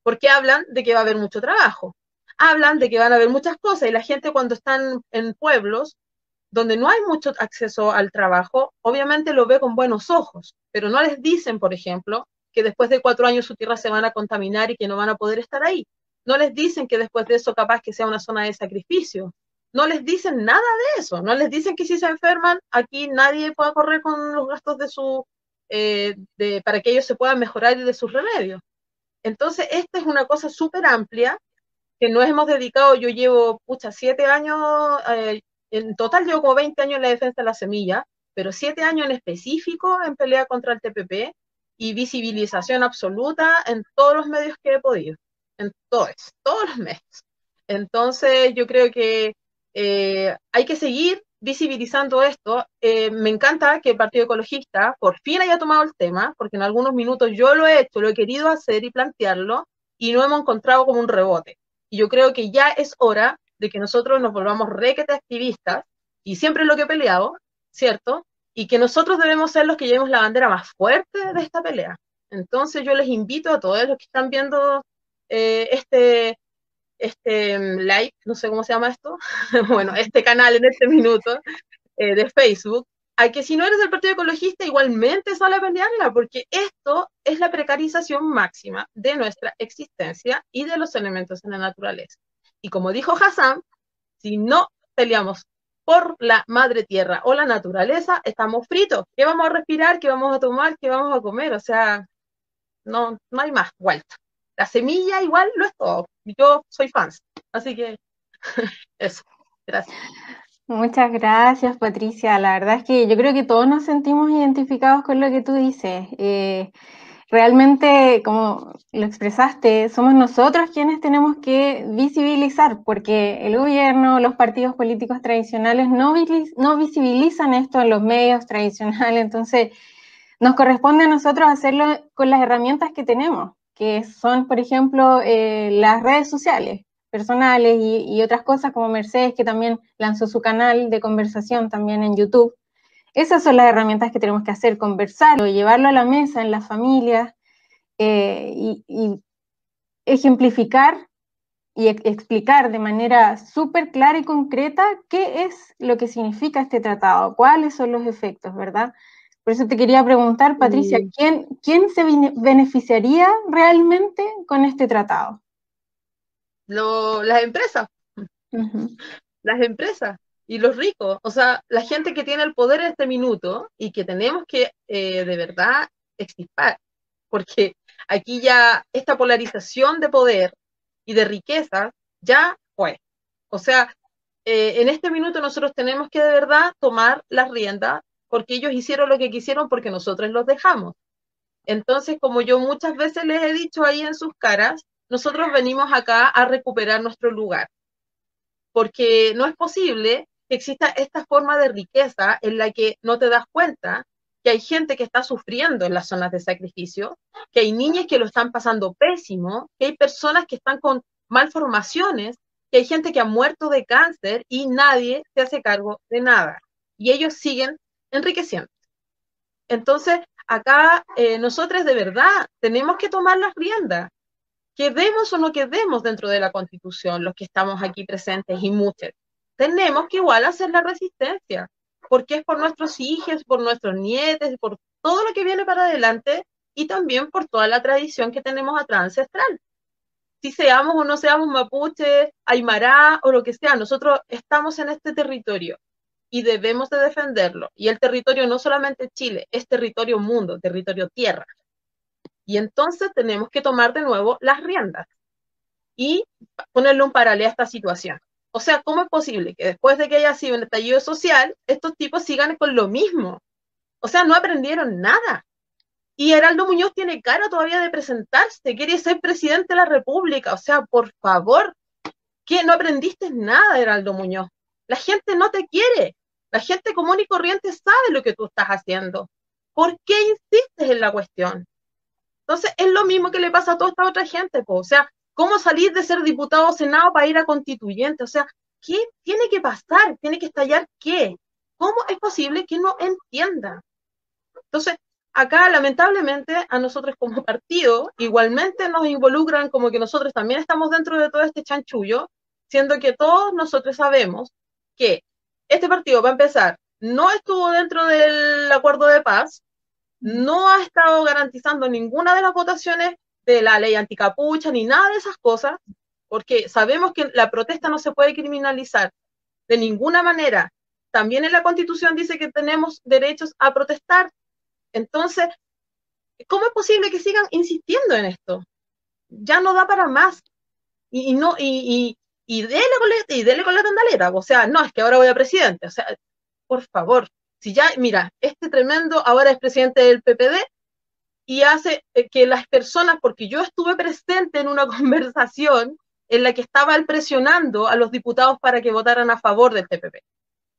porque hablan de que va a haber mucho trabajo, hablan de que van a haber muchas cosas, y la gente cuando están en pueblos donde no hay mucho acceso al trabajo, obviamente lo ve con buenos ojos, pero no les dicen, por ejemplo, que después de 4 años su tierra se van a contaminar y que no van a poder estar ahí. No les dicen que después de eso capaz que sea una zona de sacrificio. No les dicen nada de eso. No les dicen que si se enferman, aquí nadie pueda correr con los gastos de para que ellos se puedan mejorar y de sus remedios. Entonces, esta es una cosa súper amplia que nos hemos dedicado. Yo llevo, 7 años, en total llevo como 20 años en la defensa de la semilla, pero 7 años en específico en pelea contra el TPP y visibilización absoluta en todos los medios que he podido, en todos los medios. Entonces yo creo que hay que seguir visibilizando esto. Me encanta que el Partido Ecologista por fin haya tomado el tema, porque en algunos minutos yo lo he hecho, lo he querido hacer y plantearlo, y no hemos encontrado como un rebote. Y yo creo que ya es hora de que nosotros nos volvamos requete activistas, y siempre es lo que he peleado, ¿cierto? Y que nosotros debemos ser los que llevemos la bandera más fuerte de esta pelea. Entonces yo les invito a todos los que están viendo este live, no sé cómo se llama esto, bueno, este canal en este minuto de Facebook, a que si no eres del Partido Ecologista igualmente sale a pelearla, porque esto es la precarización máxima de nuestra existencia y de los elementos en la naturaleza. Y como dijo Hassan, si no peleamos por la madre tierra o la naturaleza, estamos fritos. ¿Qué vamos a respirar? ¿Qué vamos a tomar? ¿Qué vamos a comer? O sea, no hay más vuelta. La semilla igual lo es todo. Yo soy fan, así que eso. Gracias. Muchas gracias, Patricia. La verdad es que yo creo que todos nos sentimos identificados con lo que tú dices. Realmente, como lo expresaste, somos nosotros quienes tenemos que visibilizar, porque el gobierno, los partidos políticos tradicionales no visibilizan esto en los medios tradicionales. Entonces nos corresponde a nosotros hacerlo con las herramientas que tenemos, que son, por ejemplo, las redes sociales personales y otras cosas, como Mercedes, que también lanzó su canal de conversación también en YouTube. Esas son las herramientas que tenemos que hacer: conversarlo, llevarlo a la mesa en las familias, y ejemplificar y explicar de manera súper clara y concreta qué es lo que significa este tratado, cuáles son los efectos, ¿verdad? Por eso te quería preguntar, Patricia, ¿quién se beneficiaría realmente con este tratado? Las empresas. Uh-huh. Las empresas y los ricos, o sea, la gente que tiene el poder en este minuto y que tenemos que de verdad extirpar, porque aquí ya esta polarización de poder y de riqueza ya fue. O sea, en este minuto nosotros tenemos que de verdad tomar las riendas porque ellos hicieron lo que quisieron porque nosotros los dejamos. Entonces, como yo muchas veces les he dicho ahí en sus caras, nosotros venimos acá a recuperar nuestro lugar. Porque no es posible que exista esta forma de riqueza en la que no te das cuenta que hay gente que está sufriendo en las zonas de sacrificio, que hay niñas que lo están pasando pésimo, que hay personas que están con malformaciones, que hay gente que ha muerto de cáncer y nadie se hace cargo de nada. Y ellos siguen enriqueciendo. Entonces, acá nosotros de verdad tenemos que tomar las riendas. Quedemos o no quedemos dentro de la Constitución, los que estamos aquí presentes y muchos, tenemos que igual hacer la resistencia, porque es por nuestros hijos, por nuestros nietos, por todo lo que viene para adelante y también por toda la tradición que tenemos atrás ancestral. Si seamos o no seamos mapuche, aymara o lo que sea, nosotros estamos en este territorio y debemos de defenderlo. Y el territorio no solamente Chile, es territorio mundo, territorio tierra. Y entonces tenemos que tomar de nuevo las riendas y ponerle un paralelo a esta situación. O sea, ¿cómo es posible que después de que haya sido un estallido social, estos tipos sigan con lo mismo? O sea, no aprendieron nada. Y Heraldo Muñoz tiene cara todavía de presentarse, quiere ser presidente de la República. O sea, por favor, ¿qué? No aprendiste nada, Heraldo Muñoz. La gente no te quiere. La gente común y corriente sabe lo que tú estás haciendo. ¿Por qué insistes en la cuestión? Entonces, es lo mismo que le pasa a toda esta otra gente, po. O sea, ¿cómo salir de ser diputado o senado para ir a constituyente? O sea, ¿qué tiene que pasar? ¿Tiene que estallar qué? ¿Cómo es posible que no entienda? Entonces, acá, lamentablemente, a nosotros como partido, igualmente nos involucran como que nosotros también estamos dentro de todo este chanchullo, siendo que todos nosotros sabemos que este partido, para empezar, no estuvo dentro del acuerdo de paz, no ha estado garantizando ninguna de las votaciones de la ley anticapucha ni nada de esas cosas, porque sabemos que la protesta no se puede criminalizar de ninguna manera. También en la Constitución dice que tenemos derechos a protestar. Entonces, ¿cómo es posible que sigan insistiendo en esto? Ya no da para más. Y dele con la tandaleta. O sea, no, es que ahora voy a presidente. O sea, por favor. Si ya, mira, este tremendo ahora es presidente del PPD y hace que las personas, porque yo estuve presente en una conversación en la que estaba él presionando a los diputados para que votaran a favor del TPP.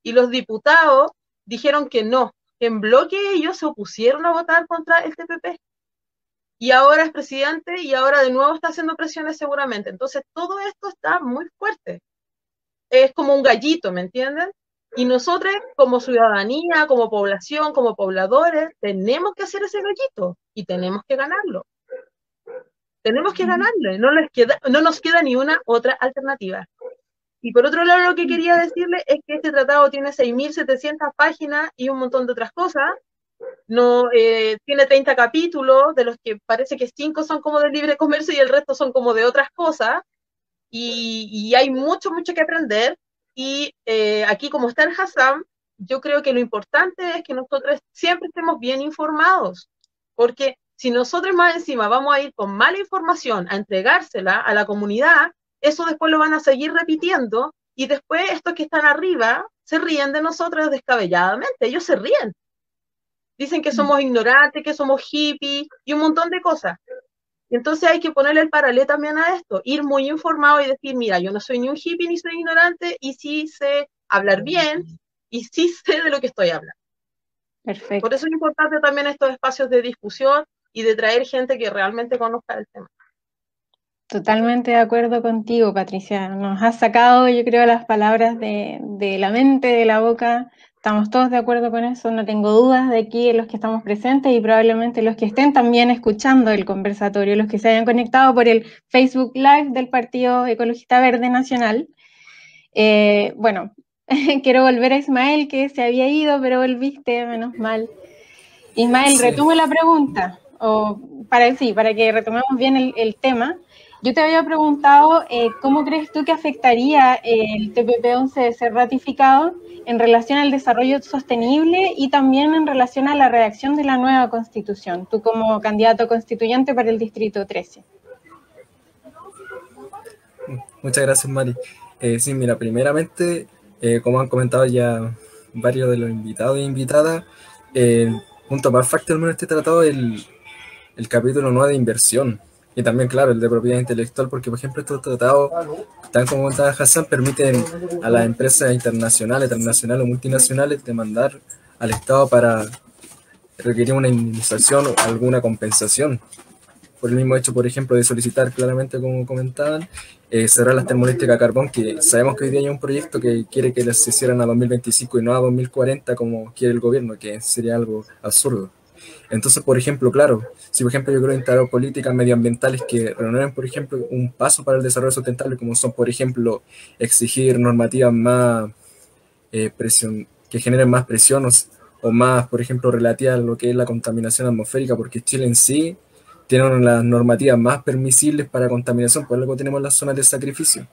Y los diputados dijeron que no, que en bloque ellos se opusieron a votar contra el TPP. Y ahora es presidente y ahora de nuevo está haciendo presiones seguramente. Entonces todo esto está muy fuerte. Es como un gallito, ¿me entienden? Y nosotros, como ciudadanía, como población, como pobladores, tenemos que hacer ese gallito y tenemos que ganarlo. Tenemos que ganarlo, no nos queda ni una otra alternativa. Y por otro lado, lo que quería decirle es que este tratado tiene 6.700 páginas y un montón de otras cosas. No, tiene 30 capítulos, de los que parece que 5 son como de libre comercio y el resto son como de otras cosas. Y hay mucho que aprender. Y aquí, como está el Hassam, yo creo que lo importante es que nosotros siempre estemos bien informados, porque si nosotros más encima vamos a ir con mala información a entregársela a la comunidad, eso después lo van a seguir repitiendo y después estos que están arriba se ríen de nosotros descabelladamente, ellos se ríen. Dicen que somos ignorantes, que somos hippies y un montón de cosas. Entonces hay que ponerle el paralelo también a esto, ir muy informado y decir, mira, yo no soy ni un hippie ni soy ignorante y sí sé hablar bien y sí sé de lo que estoy hablando. Perfecto. Por eso es importante también estos espacios de discusión y de traer gente que realmente conozca el tema. Totalmente de acuerdo contigo, Patricia. Nos has sacado, yo creo, las palabras de la mente, de la boca. Estamos todos de acuerdo con eso, no tengo dudas de aquí los que estamos presentes y probablemente los que estén también escuchando el conversatorio, los que se hayan conectado por el Facebook Live del Partido Ecologista Verde Nacional. Bueno, quiero volver a Ismael, que se había ido, pero volviste, menos mal. Ismael, retome la pregunta, o para que retomemos bien el tema. Yo te había preguntado cómo crees tú que afectaría el TPP-11 de ser ratificado en relación al desarrollo sostenible y también en relación a la redacción de la nueva Constitución, tú como candidato constituyente para el Distrito 13. Muchas gracias, Mari. Sí, mira, primeramente, como han comentado ya varios de los invitados e invitadas, punto más factor de este tratado el capítulo 9 de inversión. Y también, claro, el de propiedad intelectual, porque, por ejemplo, estos tratados, tal como comentaba Hassan, permiten a las empresas internacionales, transnacionales o multinacionales demandar al Estado para requerir una indemnización o alguna compensación. Por el mismo hecho, por ejemplo, de solicitar claramente, como comentaban, cerrar las termoeléctricas a carbón, que sabemos que hoy día hay un proyecto que quiere que las se cierren a 2025 y no a 2040 como quiere el gobierno, que sería algo absurdo. Entonces, por ejemplo, claro, si por ejemplo yo quiero instalar políticas medioambientales que renueven, por ejemplo, un paso para el desarrollo sustentable, como son, por ejemplo, exigir normativas más presión, que generen más presión o más, por ejemplo, relativas a lo que es la contaminación atmosférica, porque Chile en sí tiene una de las normativas más permisibles para contaminación, por algo tenemos las zonas de sacrificio.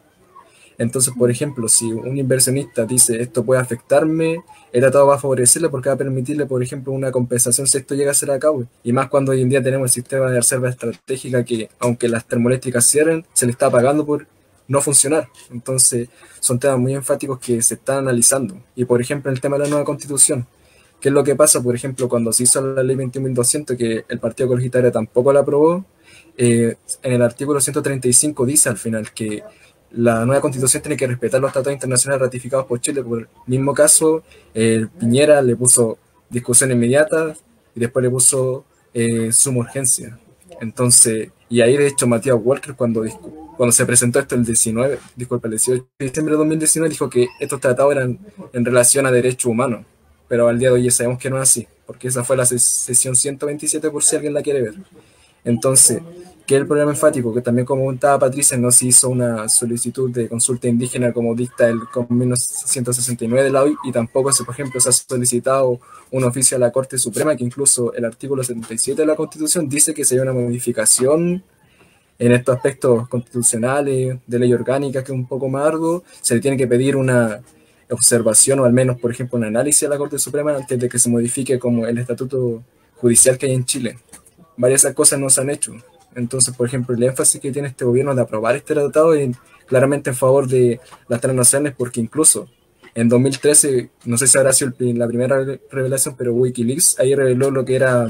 Entonces, por ejemplo, si un inversionista dice esto puede afectarme, el tratado va a favorecerle porque va a permitirle, por ejemplo, una compensación si esto llega a ser a cabo. Y más cuando hoy en día tenemos el sistema de reserva estratégica que, aunque las termoeléctricas cierren, se le está pagando por no funcionar. Entonces, son temas muy enfáticos que se están analizando. Y, por ejemplo, el tema de la nueva constitución. ¿Qué es lo que pasa, por ejemplo, cuando se hizo la ley 21.200, que el Partido Ecologista tampoco la aprobó? En el artículo 135 dice al final que la nueva constitución tiene que respetar los tratados internacionales ratificados por Chile. Por el mismo caso, Piñera le puso discusión inmediata y después le puso suma urgencia. Entonces, y ahí de hecho Matías Walker cuando se presentó esto el 18 de diciembre de 2019 dijo que estos tratados eran en relación a derechos humanos, pero al día de hoy ya sabemos que no es así, porque esa fue la sesión 127 por si alguien la quiere ver. Entonces, ¿qué es el problema enfático? Que también, como comentaba Patricia, no se hizo una solicitud de consulta indígena como dicta el convenio 169 de la OIT, y tampoco, por ejemplo, se ha solicitado un oficio a la Corte Suprema, que incluso el artículo 77 de la Constitución dice que si hay una modificación en estos aspectos constitucionales, de ley orgánica, que es un poco más arduo, se le tiene que pedir una observación o al menos, por ejemplo, un análisis a la Corte Suprema antes de que se modifique como el estatuto judicial que hay en Chile. Varias de esas cosas no se han hecho. Entonces, por ejemplo, el énfasis que tiene este gobierno de aprobar este tratado es claramente en favor de las transnacionales, porque incluso en 2013, no sé si habrá sido la primera revelación, pero Wikileaks ahí reveló lo que era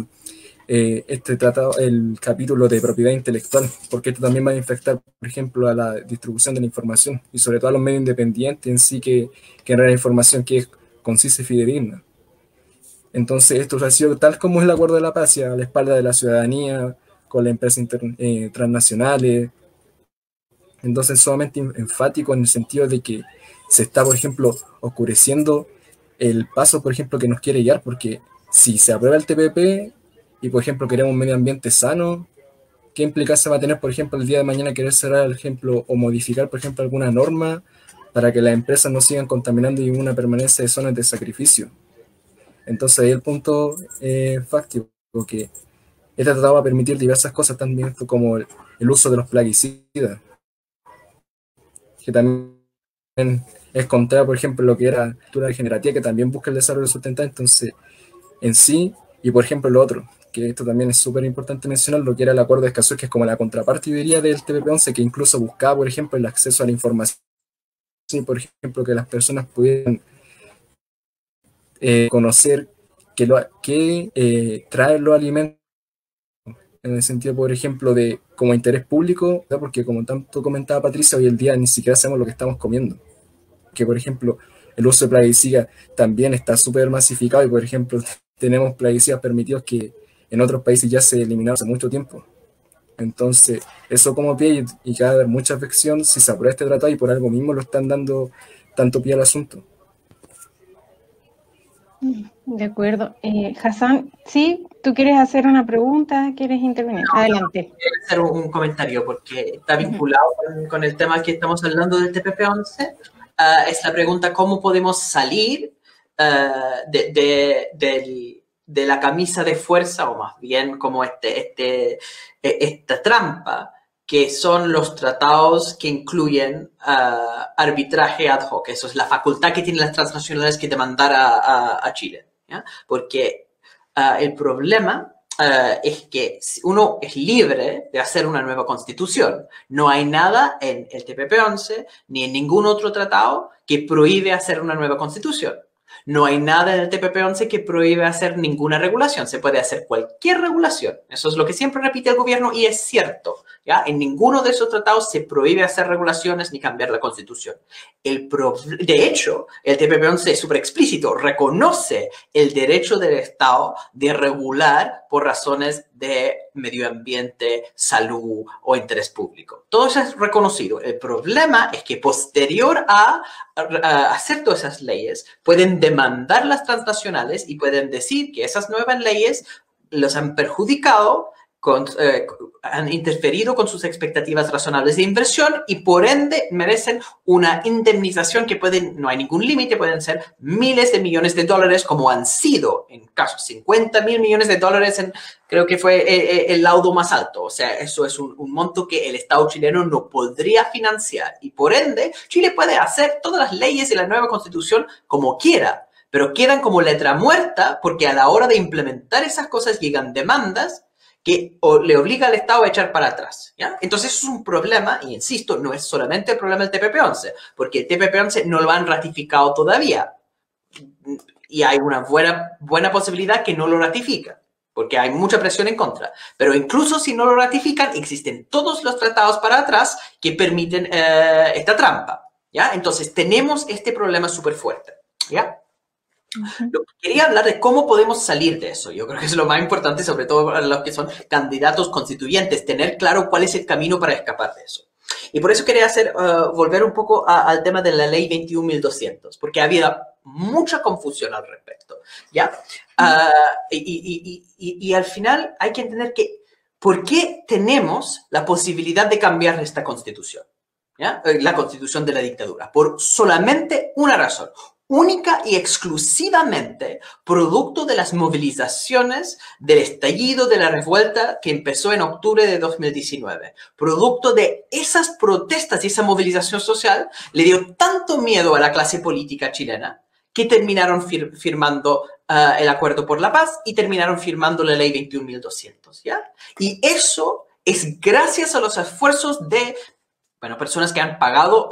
este tratado, el capítulo de propiedad intelectual, porque esto también va a afectar, por ejemplo, a la distribución de la información y sobre todo a los medios independientes en sí que generan información que es concisa y fidedigna. Entonces, esto ha sido tal como es el acuerdo de la paz, a la espalda de la ciudadanía, con las empresas transnacionales. Entonces, sumamente enfático en el sentido de que se está, por ejemplo, oscureciendo el paso, por ejemplo, que nos quiere guiar, porque si se aprueba el TPP y, por ejemplo, queremos un medio ambiente sano, ¿qué implicancia va a tener, por ejemplo, el día de mañana querer cerrar, por ejemplo, o modificar, por ejemplo, alguna norma para que las empresas no sigan contaminando y una permanencia de zonas de sacrificio? Entonces ahí el punto fáctico, que este tratado va a permitir diversas cosas también, como el uso de los plaguicidas, que también es contrario, por ejemplo, lo que era la agricultura regenerativa, que también busca el desarrollo sustentable. Entonces, en sí, y por ejemplo lo otro, que esto también es súper importante mencionar, lo que era el acuerdo de Escazú, que es como la contraparte, yo diría, del TPP-11, que incluso buscaba, por ejemplo, el acceso a la información, por ejemplo, que las personas pudieran conocer qué traen los alimentos, en el sentido, por ejemplo, de como interés público, ¿no? Porque como tanto comentaba Patricia, hoy en día ni siquiera sabemos lo que estamos comiendo. Que, por ejemplo, el uso de plaguicidas también está súper masificado y, por ejemplo, tenemos plaguicidas permitidos que en otros países ya se eliminaron hace mucho tiempo. Entonces, eso como pie y que va a haber mucha afección si se aprueba este tratado y por algo mismo lo están dando tanto pie al asunto. De acuerdo. Hassan, sí, ¿tú quieres hacer una pregunta? ¿Quieres intervenir? Adelante. Quiero hacer un comentario porque está vinculado con el tema que estamos hablando del TPP-11. Es la pregunta, ¿cómo podemos salir del de la camisa de fuerza, o más bien como esta trampa, que son los tratados que incluyen arbitraje ad hoc. Eso es la facultad que tienen las transnacionales que demandar a Chile, ¿ya? Porque el problema es que uno es libre de hacer una nueva constitución. No hay nada en el TPP-11 ni en ningún otro tratado que prohíbe hacer una nueva constitución. No hay nada en el TPP-11 que prohíbe hacer ninguna regulación. Se puede hacer cualquier regulación. Eso es lo que siempre repite el gobierno y es cierto, ¿ya? En ninguno de esos tratados se prohíbe hacer regulaciones ni cambiar la Constitución. De hecho, el TPP-11 es súper explícito. Reconoce el derecho del Estado de regular por razones de medio ambiente, salud o interés público. Todo eso es reconocido. El problema es que posterior a hacer todas esas leyes, pueden demandar las transnacionales y pueden decir que esas nuevas leyes los han perjudicado, han interferido con sus expectativas razonables de inversión y por ende merecen una indemnización que no hay ningún límite, pueden ser miles de millones de dólares, como han sido en casos 50.000 millones de dólares, creo que fue el laudo más alto. O sea, eso es un monto que el Estado chileno no podría financiar y por ende Chile puede hacer todas las leyes de la nueva Constitución como quiera, pero quedan como letra muerta porque a la hora de implementar esas cosas llegan demandas que le obliga al Estado a echar para atrás, ¿ya? Entonces eso es un problema, y insisto, no es solamente el problema del TPP-11, porque el TPP-11 no lo han ratificado todavía, y hay una buena posibilidad que no lo ratifican, porque hay mucha presión en contra. Pero incluso si no lo ratifican, existen todos los tratados para atrás que permiten esta trampa, ¿ya? Entonces tenemos este problema súper fuerte, ¿ya? Quería hablar de cómo podemos salir de eso. Yo creo que es lo más importante, sobre todo para los que son candidatos constituyentes, tener claro cuál es el camino para escapar de eso. Y por eso quería volver un poco al tema de la ley 21.200, porque había mucha confusión al respecto, ¿ya? Y al final hay que entender que ¿por qué tenemos la posibilidad de cambiar esta constitución? ¿Ya? La constitución de la dictadura, por solamente una razón. Única y exclusivamente producto de las movilizaciones del estallido de la revuelta que empezó en octubre de 2019. Producto de esas protestas y esa movilización social le dio tanto miedo a la clase política chilena que terminaron firmando el Acuerdo por la Paz y terminaron firmando la Ley 21.200, ¿ya? Y eso es gracias a los esfuerzos de, personas que han pagado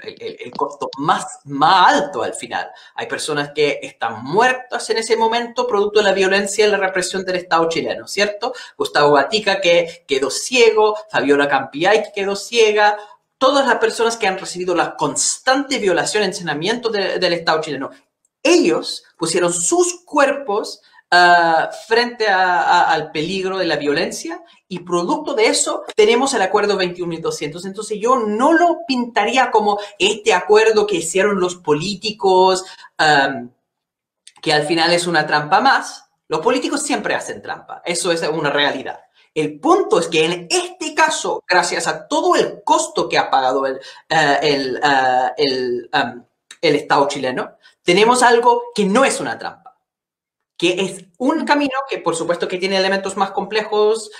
el costo más alto al final. Hay personas que están muertas en ese momento producto de la violencia y la represión del Estado chileno, ¿cierto? Gustavo Gatica, que quedó ciego, Fabiola Campiay, que quedó ciega, todas las personas que han recibido la constante violación y encerramiento del Estado chileno. Ellos pusieron sus cuerpos frente al peligro de la violencia y producto de eso tenemos el Acuerdo 21.200. Entonces yo no lo pintaría como este acuerdo que hicieron los políticos, que al final es una trampa más. Los políticos siempre hacen trampa, eso es una realidad. El punto es que en este caso, gracias a todo el costo que ha pagado el Estado chileno, tenemos algo que no es una trampa, que es un camino que por supuesto que tiene elementos más complejos,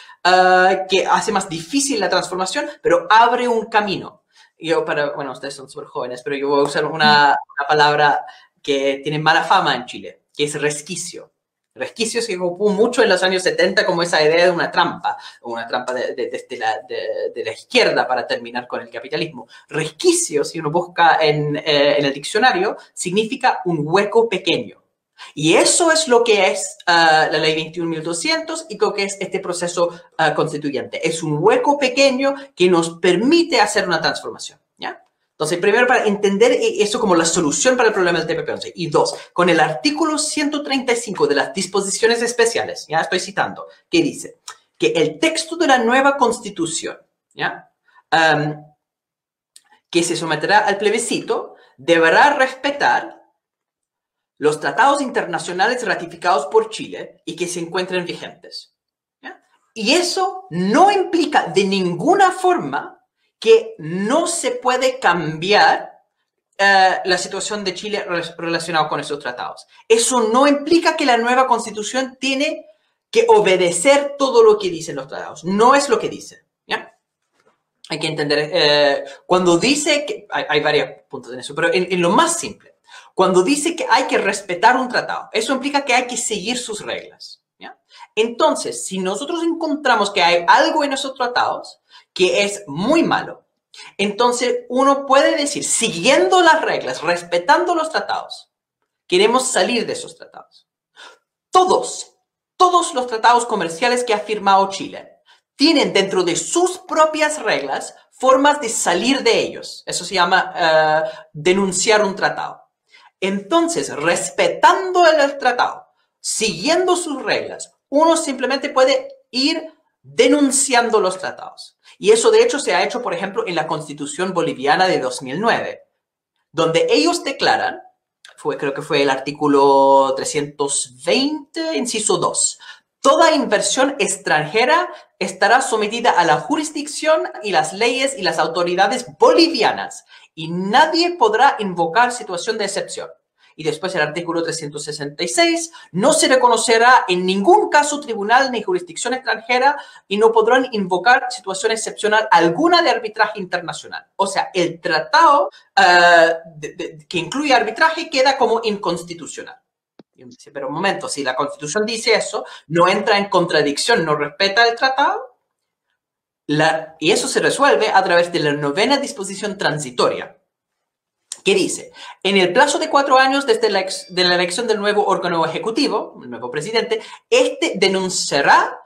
que hace más difícil la transformación, pero abre un camino. Ustedes son súper jóvenes, pero yo voy a usar una palabra que tiene mala fama en Chile, que es resquicio. Resquicio se ocupó mucho en los años 70 como esa idea de una trampa de la izquierda para terminar con el capitalismo. Resquicio, si uno busca en el diccionario, significa un hueco pequeño. Y eso es lo que es la ley 21.200 y lo que es este proceso constituyente. Es un hueco pequeño que nos permite hacer una transformación, ¿ya? Entonces, primero, para entender eso como la solución para el problema del TPP-11. Y dos, con el artículo 135 de las disposiciones especiales, ya estoy citando, que dice que el texto de la nueva Constitución, ¿ya? Que se someterá al plebiscito, deberá respetar los tratados internacionales ratificados por Chile y que se encuentren vigentes, ¿ya? Y eso no implica de ninguna forma que no se puede cambiar la situación de Chile relacionada con esos tratados. Eso no implica que la nueva constitución tiene que obedecer todo lo que dicen los tratados. No es lo que dice, ¿ya? Hay que entender, cuando dice que, hay varios puntos en eso, pero en lo más simple, cuando dice que hay que respetar un tratado, eso implica que hay que seguir sus reglas, ¿ya? Entonces, si nosotros encontramos que hay algo en esos tratados que es muy malo, entonces uno puede decir, siguiendo las reglas, respetando los tratados, queremos salir de esos tratados. Todos los tratados comerciales que ha firmado Chile tienen dentro de sus propias reglas formas de salir de ellos. Eso se llama denunciar un tratado. Entonces, respetando el tratado, siguiendo sus reglas, uno simplemente puede ir denunciando los tratados. Y eso, de hecho, se ha hecho, por ejemplo, en la Constitución Boliviana de 2009, donde ellos declaran, creo que fue el artículo 320, inciso 2, toda inversión extranjera estará sometida a la jurisdicción y las leyes y las autoridades bolivianas y nadie podrá invocar situación de excepción. Y después el artículo 366, no se reconocerá en ningún caso tribunal ni jurisdicción extranjera y no podrán invocar situación excepcional alguna de arbitraje internacional. O sea, el tratado que incluye arbitraje queda como inconstitucional. Pero un momento, si la Constitución dice eso, no entra en contradicción, no respeta el tratado, y eso se resuelve a través de la 9ª disposición transitoria, que dice, en el plazo de 4 años desde la elección del nuevo órgano ejecutivo, el nuevo presidente, este denunciará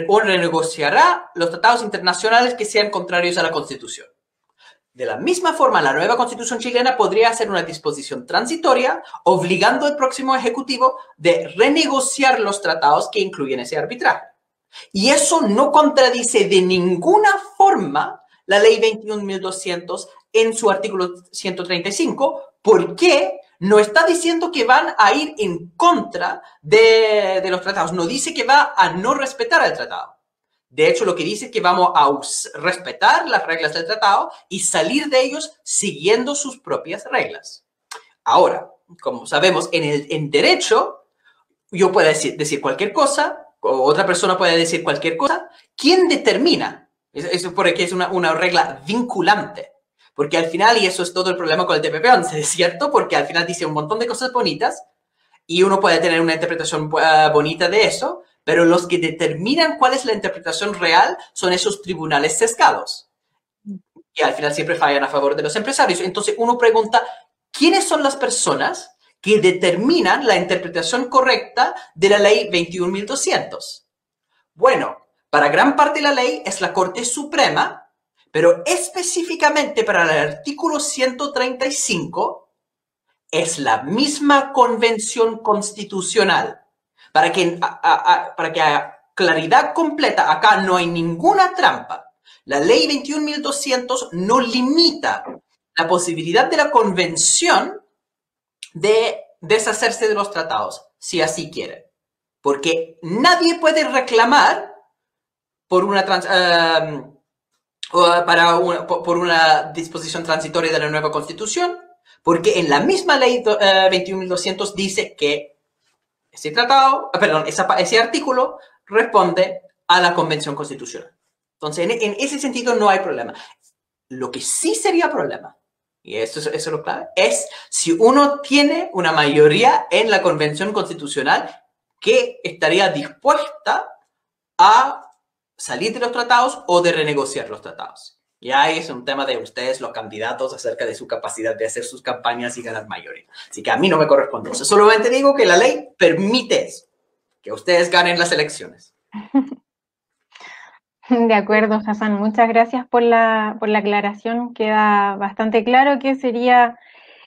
o renegociará los tratados internacionales que sean contrarios a la Constitución. De la misma forma, la nueva Constitución chilena podría hacer una disposición transitoria obligando al próximo ejecutivo de renegociar los tratados que incluyen ese arbitraje. Y eso no contradice de ninguna forma la Ley 21.200 en su artículo 135, porque no está diciendo que van a ir en contra de los tratados. No dice que va a no respetar el tratado. De hecho, lo que dice es que vamos a respetar las reglas del tratado y salir de ellos siguiendo sus propias reglas. Ahora, como sabemos, en derecho, yo puedo decir cualquier cosa, o otra persona puede decir cualquier cosa. ¿Quién determina? Eso porque es una regla vinculante. Porque al final, y eso es todo el problema con el TPP-11, ¿es cierto? Porque al final dice un montón de cosas bonitas y uno puede tener una interpretación bonita de eso, pero los que determinan cuál es la interpretación real son esos tribunales sesgados, que al final siempre fallan a favor de los empresarios. Entonces uno pregunta, ¿quiénes son las personas que determinan la interpretación correcta de la ley 21.200? Bueno, para gran parte de la ley es la Corte Suprema, pero específicamente para el artículo 135 es la misma Convención Constitucional. Para que haya claridad completa, acá no hay ninguna trampa. La ley 21.200 no limita la posibilidad de la convención de deshacerse de los tratados, si así quiere. Porque nadie puede reclamar por una disposición transitoria de la nueva Constitución, porque en la misma ley 21.200 dice que ese artículo responde a la Convención Constitucional. Entonces, en ese sentido no hay problema. Lo que sí sería problema, y eso es lo clave, es si uno tiene una mayoría en la Convención Constitucional que estaría dispuesta a salir de los tratados o de renegociar los tratados. Y ahí es un tema de ustedes, los candidatos, acerca de su capacidad de hacer sus campañas y ganar mayoría. Así que a mí no me corresponde eso. Solamente digo que la ley permite eso, que ustedes ganen las elecciones. De acuerdo, Hassan. Muchas gracias por la aclaración. Queda bastante claro que sería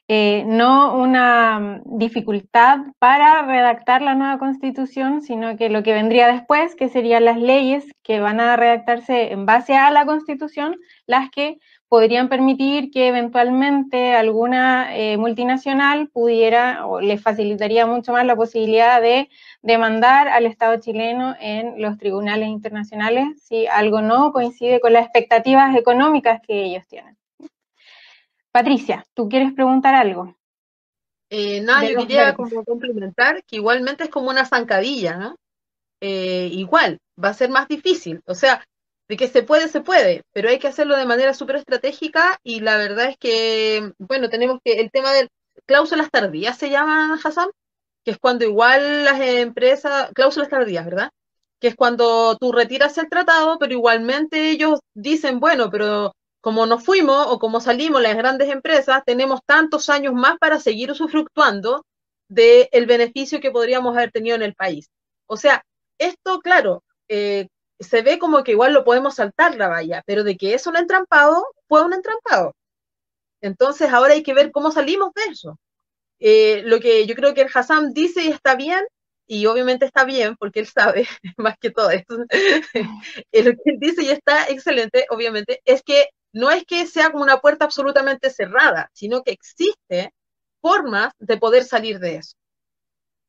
no una dificultad para redactar la nueva Constitución, sino que lo que vendría después, que serían las leyes que van a redactarse en base a la Constitución, las que podrían permitir que eventualmente alguna multinacional pudiera o le facilitaría mucho más la posibilidad de demandar al Estado chileno en los tribunales internacionales si algo no coincide con las expectativas económicas que ellos tienen. Patricia, ¿tú quieres preguntar algo? Nada, yo quería como complementar que igualmente es como una zancadilla, ¿no? Igual, va a ser más difícil. O sea, de que se puede, pero hay que hacerlo de manera súper estratégica y la verdad es que, bueno, tenemos que, el tema de cláusulas tardías se llama, Hassan, que es cuando igual las empresas, cláusulas tardías, ¿verdad? Que es cuando tú retiras el tratado, pero igualmente ellos dicen, bueno, pero como nos fuimos o como salimos las grandes empresas, tenemos tantos años más para seguir usufructuando del beneficio que podríamos haber tenido en el país. O sea, esto, claro, se ve como que igual lo podemos saltar la valla, pero de que es un entrampado, fue un entrampado. Entonces ahora hay que ver cómo salimos de eso. Lo que yo creo que el Hassan dice y está bien, y obviamente está bien porque él sabe más que todo esto, lo que él dice y está excelente, obviamente, es que no es que sea como una puerta absolutamente cerrada, sino que existe formas de poder salir de eso.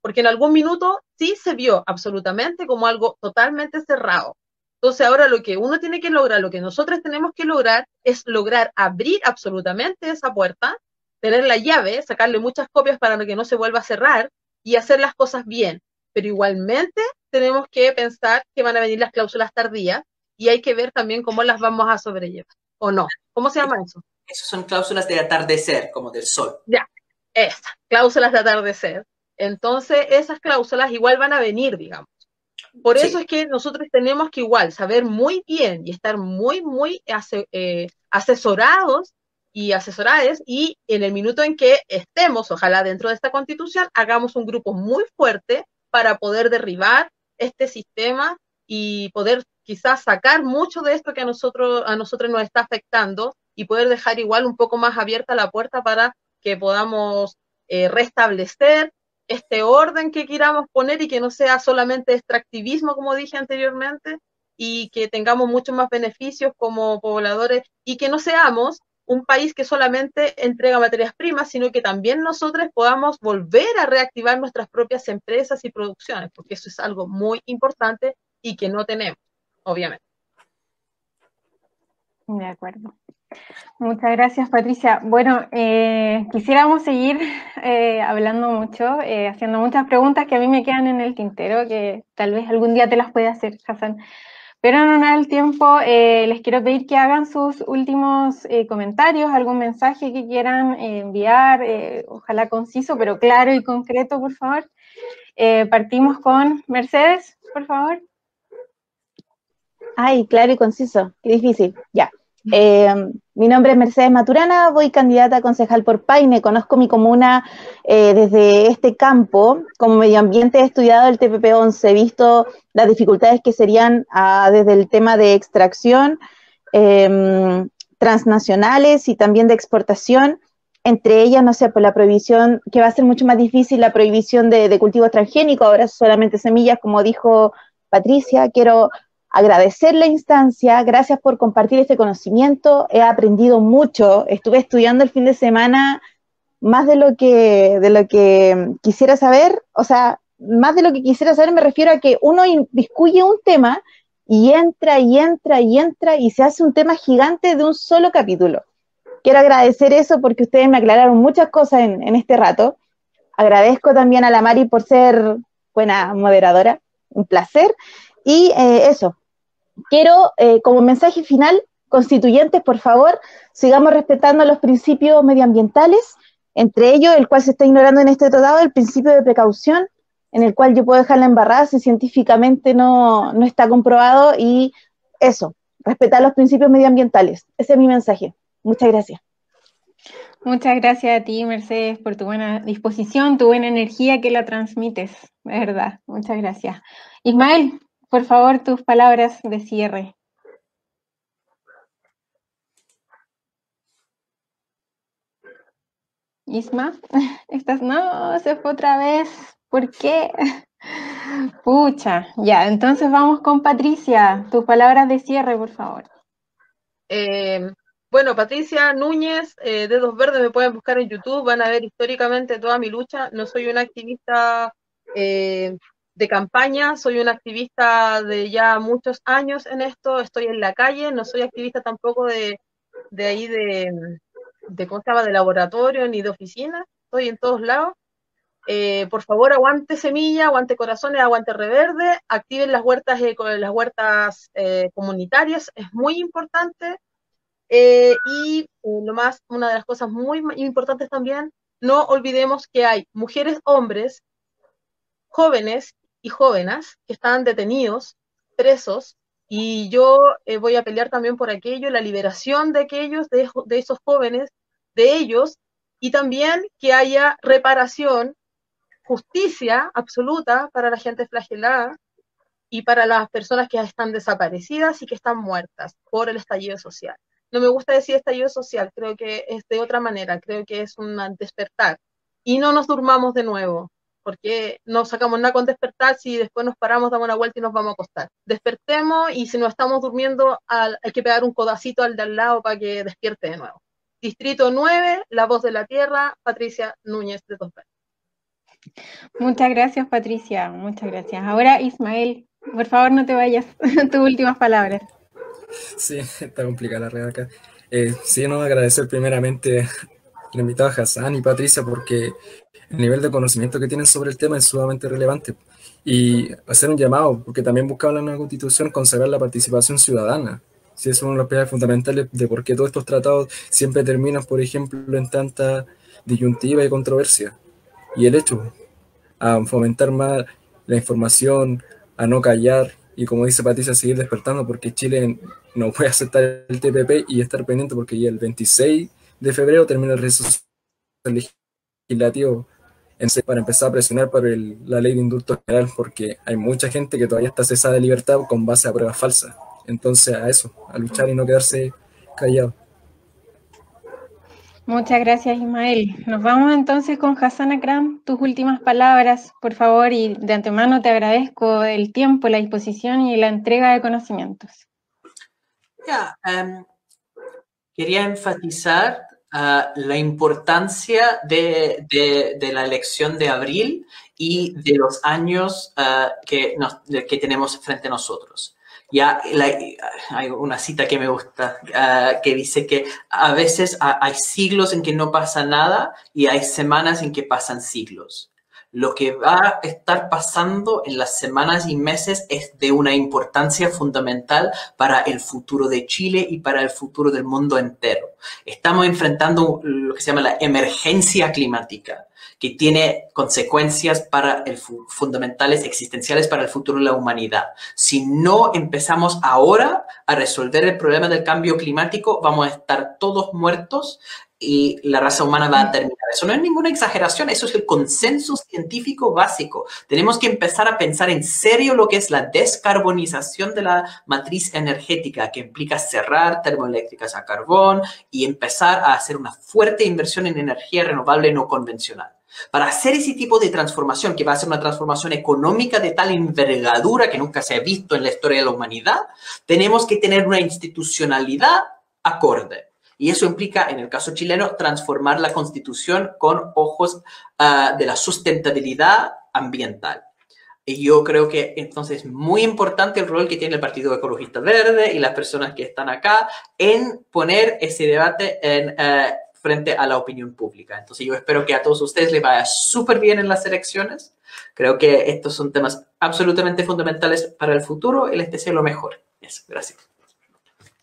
Porque en algún minuto sí se vio absolutamente como algo totalmente cerrado. Entonces ahora lo que uno tiene que lograr, lo que nosotros tenemos que lograr es lograr abrir absolutamente esa puerta, tener la llave, sacarle muchas copias para que no se vuelva a cerrar y hacer las cosas bien. Pero igualmente tenemos que pensar que van a venir las cláusulas tardías y hay que ver también cómo las vamos a sobrellevar. ¿O no? ¿Cómo se llama eso? Esas son cláusulas de atardecer, como del sol. Ya, esas, cláusulas de atardecer. Entonces, esas cláusulas igual van a venir, digamos. Por eso es que nosotros tenemos que igual saber muy bien y estar muy, muy asesorados y asesoradas y en el minuto en que estemos, ojalá dentro de esta constitución, hagamos un grupo muy fuerte para poder derribar este sistema y poder quizás sacar mucho de esto que a nosotros nos está afectando y poder dejar igual un poco más abierta la puerta para que podamos restablecer este orden que queramos poner y que no sea solamente extractivismo, como dije anteriormente, y que tengamos muchos más beneficios como pobladores y que no seamos un país que solamente entrega materias primas, sino que también nosotros podamos volver a reactivar nuestras propias empresas y producciones, porque eso es algo muy importante y que no tenemos, obviamente. De acuerdo. Muchas gracias, Patricia. Bueno, quisiéramos seguir hablando mucho, haciendo muchas preguntas que a mí me quedan en el tintero, que tal vez algún día te las pueda hacer, Hassan. Pero en honor al tiempo, les quiero pedir que hagan sus últimos comentarios, algún mensaje que quieran enviar, ojalá conciso, pero claro y concreto, por favor. Partimos con Mercedes, por favor. Ay, claro y conciso, qué difícil, ya. Mi nombre es Mercedes Maturana, voy candidata a concejal por Paine, conozco mi comuna desde este campo, como medio ambiente he estudiado el TPP-11, he visto las dificultades que serían desde el tema de extracción, transnacionales y también de exportación, entre ellas, no sé, por la prohibición, que va a ser mucho más difícil la prohibición de cultivos transgénicos, ahora solamente semillas, como dijo Patricia. Quiero agradecer la instancia, gracias por compartir este conocimiento, he aprendido mucho, estuve estudiando el fin de semana más de lo que quisiera saber, o sea, más de lo que quisiera saber me refiero a que uno discute un tema y entra y se hace un tema gigante de un solo capítulo. Quiero agradecer eso porque ustedes me aclararon muchas cosas en este rato. Agradezco también a la Mari por ser buena moderadora, un placer. Y eso, quiero como mensaje final, constituyentes, por favor, sigamos respetando los principios medioambientales, entre ellos el cual se está ignorando en este tratado, el principio de precaución, en el cual yo puedo dejarla embarrada si científicamente no está comprobado, y eso, respetar los principios medioambientales. Ese es mi mensaje. Muchas gracias. Muchas gracias a ti, Mercedes, por tu buena disposición, tu buena energía que la transmites, de verdad. Muchas gracias. Ismael, por favor, tus palabras de cierre. Isma, no, se fue otra vez. ¿Por qué? Pucha, ya, entonces vamos con Patricia. Tus palabras de cierre, por favor. Bueno, Patricia Núñez, Dedos Verdes, me pueden buscar en YouTube, van a ver históricamente toda mi lucha. No soy una activista de campaña, soy una activista de ya muchos años en esto, estoy en la calle, no soy activista tampoco de ¿cómo se llama?, de laboratorio ni de oficina, estoy en todos lados. Por favor, aguante semilla, aguante corazones, aguante reverde, activen las huertas comunitarias, es muy importante. Una de las cosas muy importantes también, no olvidemos que hay mujeres, hombres, jóvenes y jóvenes que están detenidos, presos, y yo voy a pelear también por aquello, la liberación de aquellos, de esos jóvenes, de ellos, y también que haya reparación, justicia absoluta para la gente flagelada y para las personas que están desaparecidas y que están muertas por el estallido social. No me gusta decir estallido social, creo que es de otra manera, creo que es un despertar. Y no nos durmamos de nuevo, porque no sacamos nada con despertar si después nos paramos, damos una vuelta y nos vamos a acostar. Despertemos, y si no estamos durmiendo, hay que pegar un codacito al de al lado para que despierte de nuevo. Distrito 9, La Voz de la Tierra, Patricia Núñez de Dos Verdes. Muchas gracias, Patricia, muchas gracias. Ahora, Ismael, por favor, no te vayas. Tus últimas palabras. Sí, está complicada la red acá. Sí, no, agradecer primeramente al invitado Hassan y Patricia, porque el nivel de conocimiento que tienen sobre el tema es sumamente relevante. Y hacer un llamado, porque también buscaba la nueva Constitución consagrar la participación ciudadana. Sí, es uno de los pilares fundamentales de por qué todos estos tratados siempre terminan, por ejemplo, en tanta disyuntiva y controversia. Y el hecho, a fomentar más la información, a no callar, y como dice Patricia, seguir despertando, porque Chile no puede aceptar el TPP y estar pendiente, porque ya el 26 de febrero termina el receso legislativo para empezar a presionar por la ley de indulto general, porque hay mucha gente que todavía está cesada de libertad con base a pruebas falsas. Entonces, a eso, a luchar y no quedarse callado. Muchas gracias, Ismael. Nos vamos entonces con Hassan Akram. Tus últimas palabras, por favor, y de antemano te agradezco el tiempo, la disposición y la entrega de conocimientos. Quería enfatizar la importancia de la elección de abril y de los años que tenemos frente a nosotros. Hay una cita que me gusta, que dice que a veces hay siglos en que no pasa nada y hay semanas en que pasan siglos. Lo que va a estar pasando en las semanas y meses es de una importancia fundamental para el futuro de Chile y para el futuro del mundo entero. Estamos enfrentando lo que se llama la emergencia climática, que tiene consecuencias fundamentales, existenciales para el futuro de la humanidad. Si no empezamos ahora a resolver el problema del cambio climático, vamos a estar todos muertos y la raza humana va a terminar. Eso no es ninguna exageración, eso es el consenso científico básico. Tenemos que empezar a pensar en serio lo que es la descarbonización de la matriz energética, que implica cerrar termoeléctricas a carbón y empezar a hacer una fuerte inversión en energía renovable no convencional. Para hacer ese tipo de transformación, que va a ser una transformación económica de tal envergadura que nunca se ha visto en la historia de la humanidad, tenemos que tener una institucionalidad acorde. Y eso implica, en el caso chileno, transformar la Constitución con ojos de la sustentabilidad ambiental. Y yo creo que entonces es muy importante el rol que tiene el Partido Ecologista Verde y las personas que están acá en poner ese debate frente a la opinión pública. Entonces yo espero que a todos ustedes les vaya súper bien en las elecciones. Creo que estos son temas absolutamente fundamentales para el futuro y les deseo lo mejor. Eso, gracias.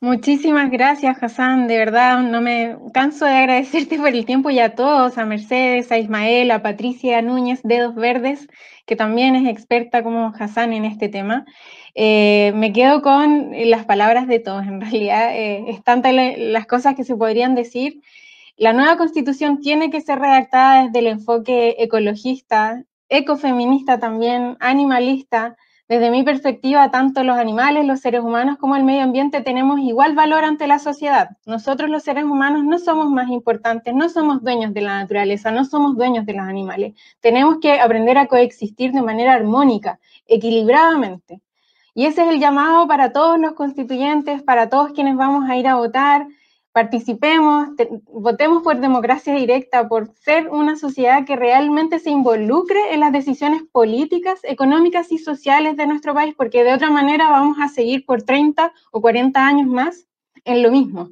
Muchísimas gracias, Hassan. De verdad, no me canso de agradecerte por el tiempo, y a todos, a Mercedes, a Ismael, a Patricia Núñez de Dos Verdes, que también es experta como Hassan en este tema. Me quedo con las palabras de todos, en realidad. Es tantas las cosas que se podrían decir. La nueva Constitución tiene que ser redactada desde el enfoque ecologista, ecofeminista también, animalista. Desde mi perspectiva, tanto los animales, los seres humanos como el medio ambiente tenemos igual valor ante la sociedad. Nosotros los seres humanos no somos más importantes, no somos dueños de la naturaleza, no somos dueños de los animales. Tenemos que aprender a coexistir de manera armónica, equilibradamente. Y ese es el llamado para todos los constituyentes, para todos quienes vamos a ir a votar. Participemos, votemos por democracia directa, por ser una sociedad que realmente se involucre en las decisiones políticas, económicas y sociales de nuestro país, porque de otra manera vamos a seguir por 30 o 40 años más en lo mismo.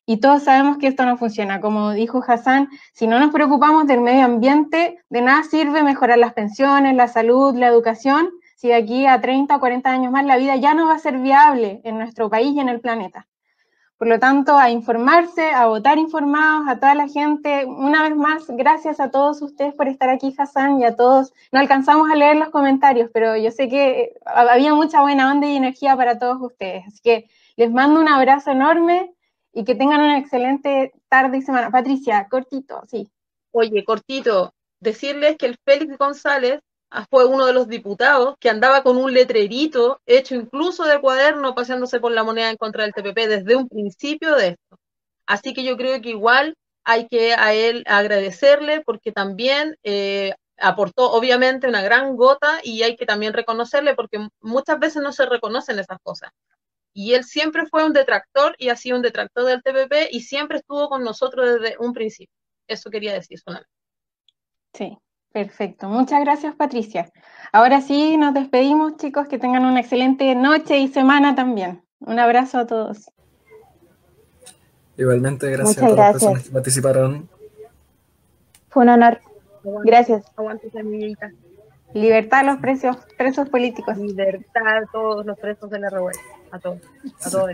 Y todos sabemos que esto no funciona. Como dijo Hassan, si no nos preocupamos del medio ambiente, de nada sirve mejorar las pensiones, la salud, la educación, si de aquí a 30 o 40 años más la vida ya no va a ser viable en nuestro país y en el planeta. Por lo tanto, a informarse, a votar informados, a toda la gente. Una vez más, gracias a todos ustedes por estar aquí, Hassan, y a todos. No alcanzamos a leer los comentarios, pero yo sé que había mucha buena onda y energía para todos ustedes. Así que les mando un abrazo enorme y que tengan una excelente tarde y semana. Patricia, cortito, sí. Oye, cortito, decirles que el Félix González fue uno de los diputados que andaba con un letrerito hecho incluso de cuaderno paseándose por la moneda en contra del TPP desde un principio de esto. Así que yo creo que igual hay que a él agradecerle porque también aportó obviamente una gran gota y hay que también reconocerle porque muchas veces no se reconocen esas cosas. Y él siempre fue un detractor y ha sido un detractor del TPP y siempre estuvo con nosotros desde un principio. Eso quería decir solamente. Sí, perfecto. Muchas gracias, Patricia. Ahora sí, nos despedimos, chicos. Que tengan una excelente noche y semana también. Un abrazo a todos. Igualmente, gracias Muchas a todas las gracias. personas que participaron. Fue un honor. Gracias. Aguante, semillita. Libertad a los presos políticos. Libertad a todos los presos de la revuelta. A todos. A todos.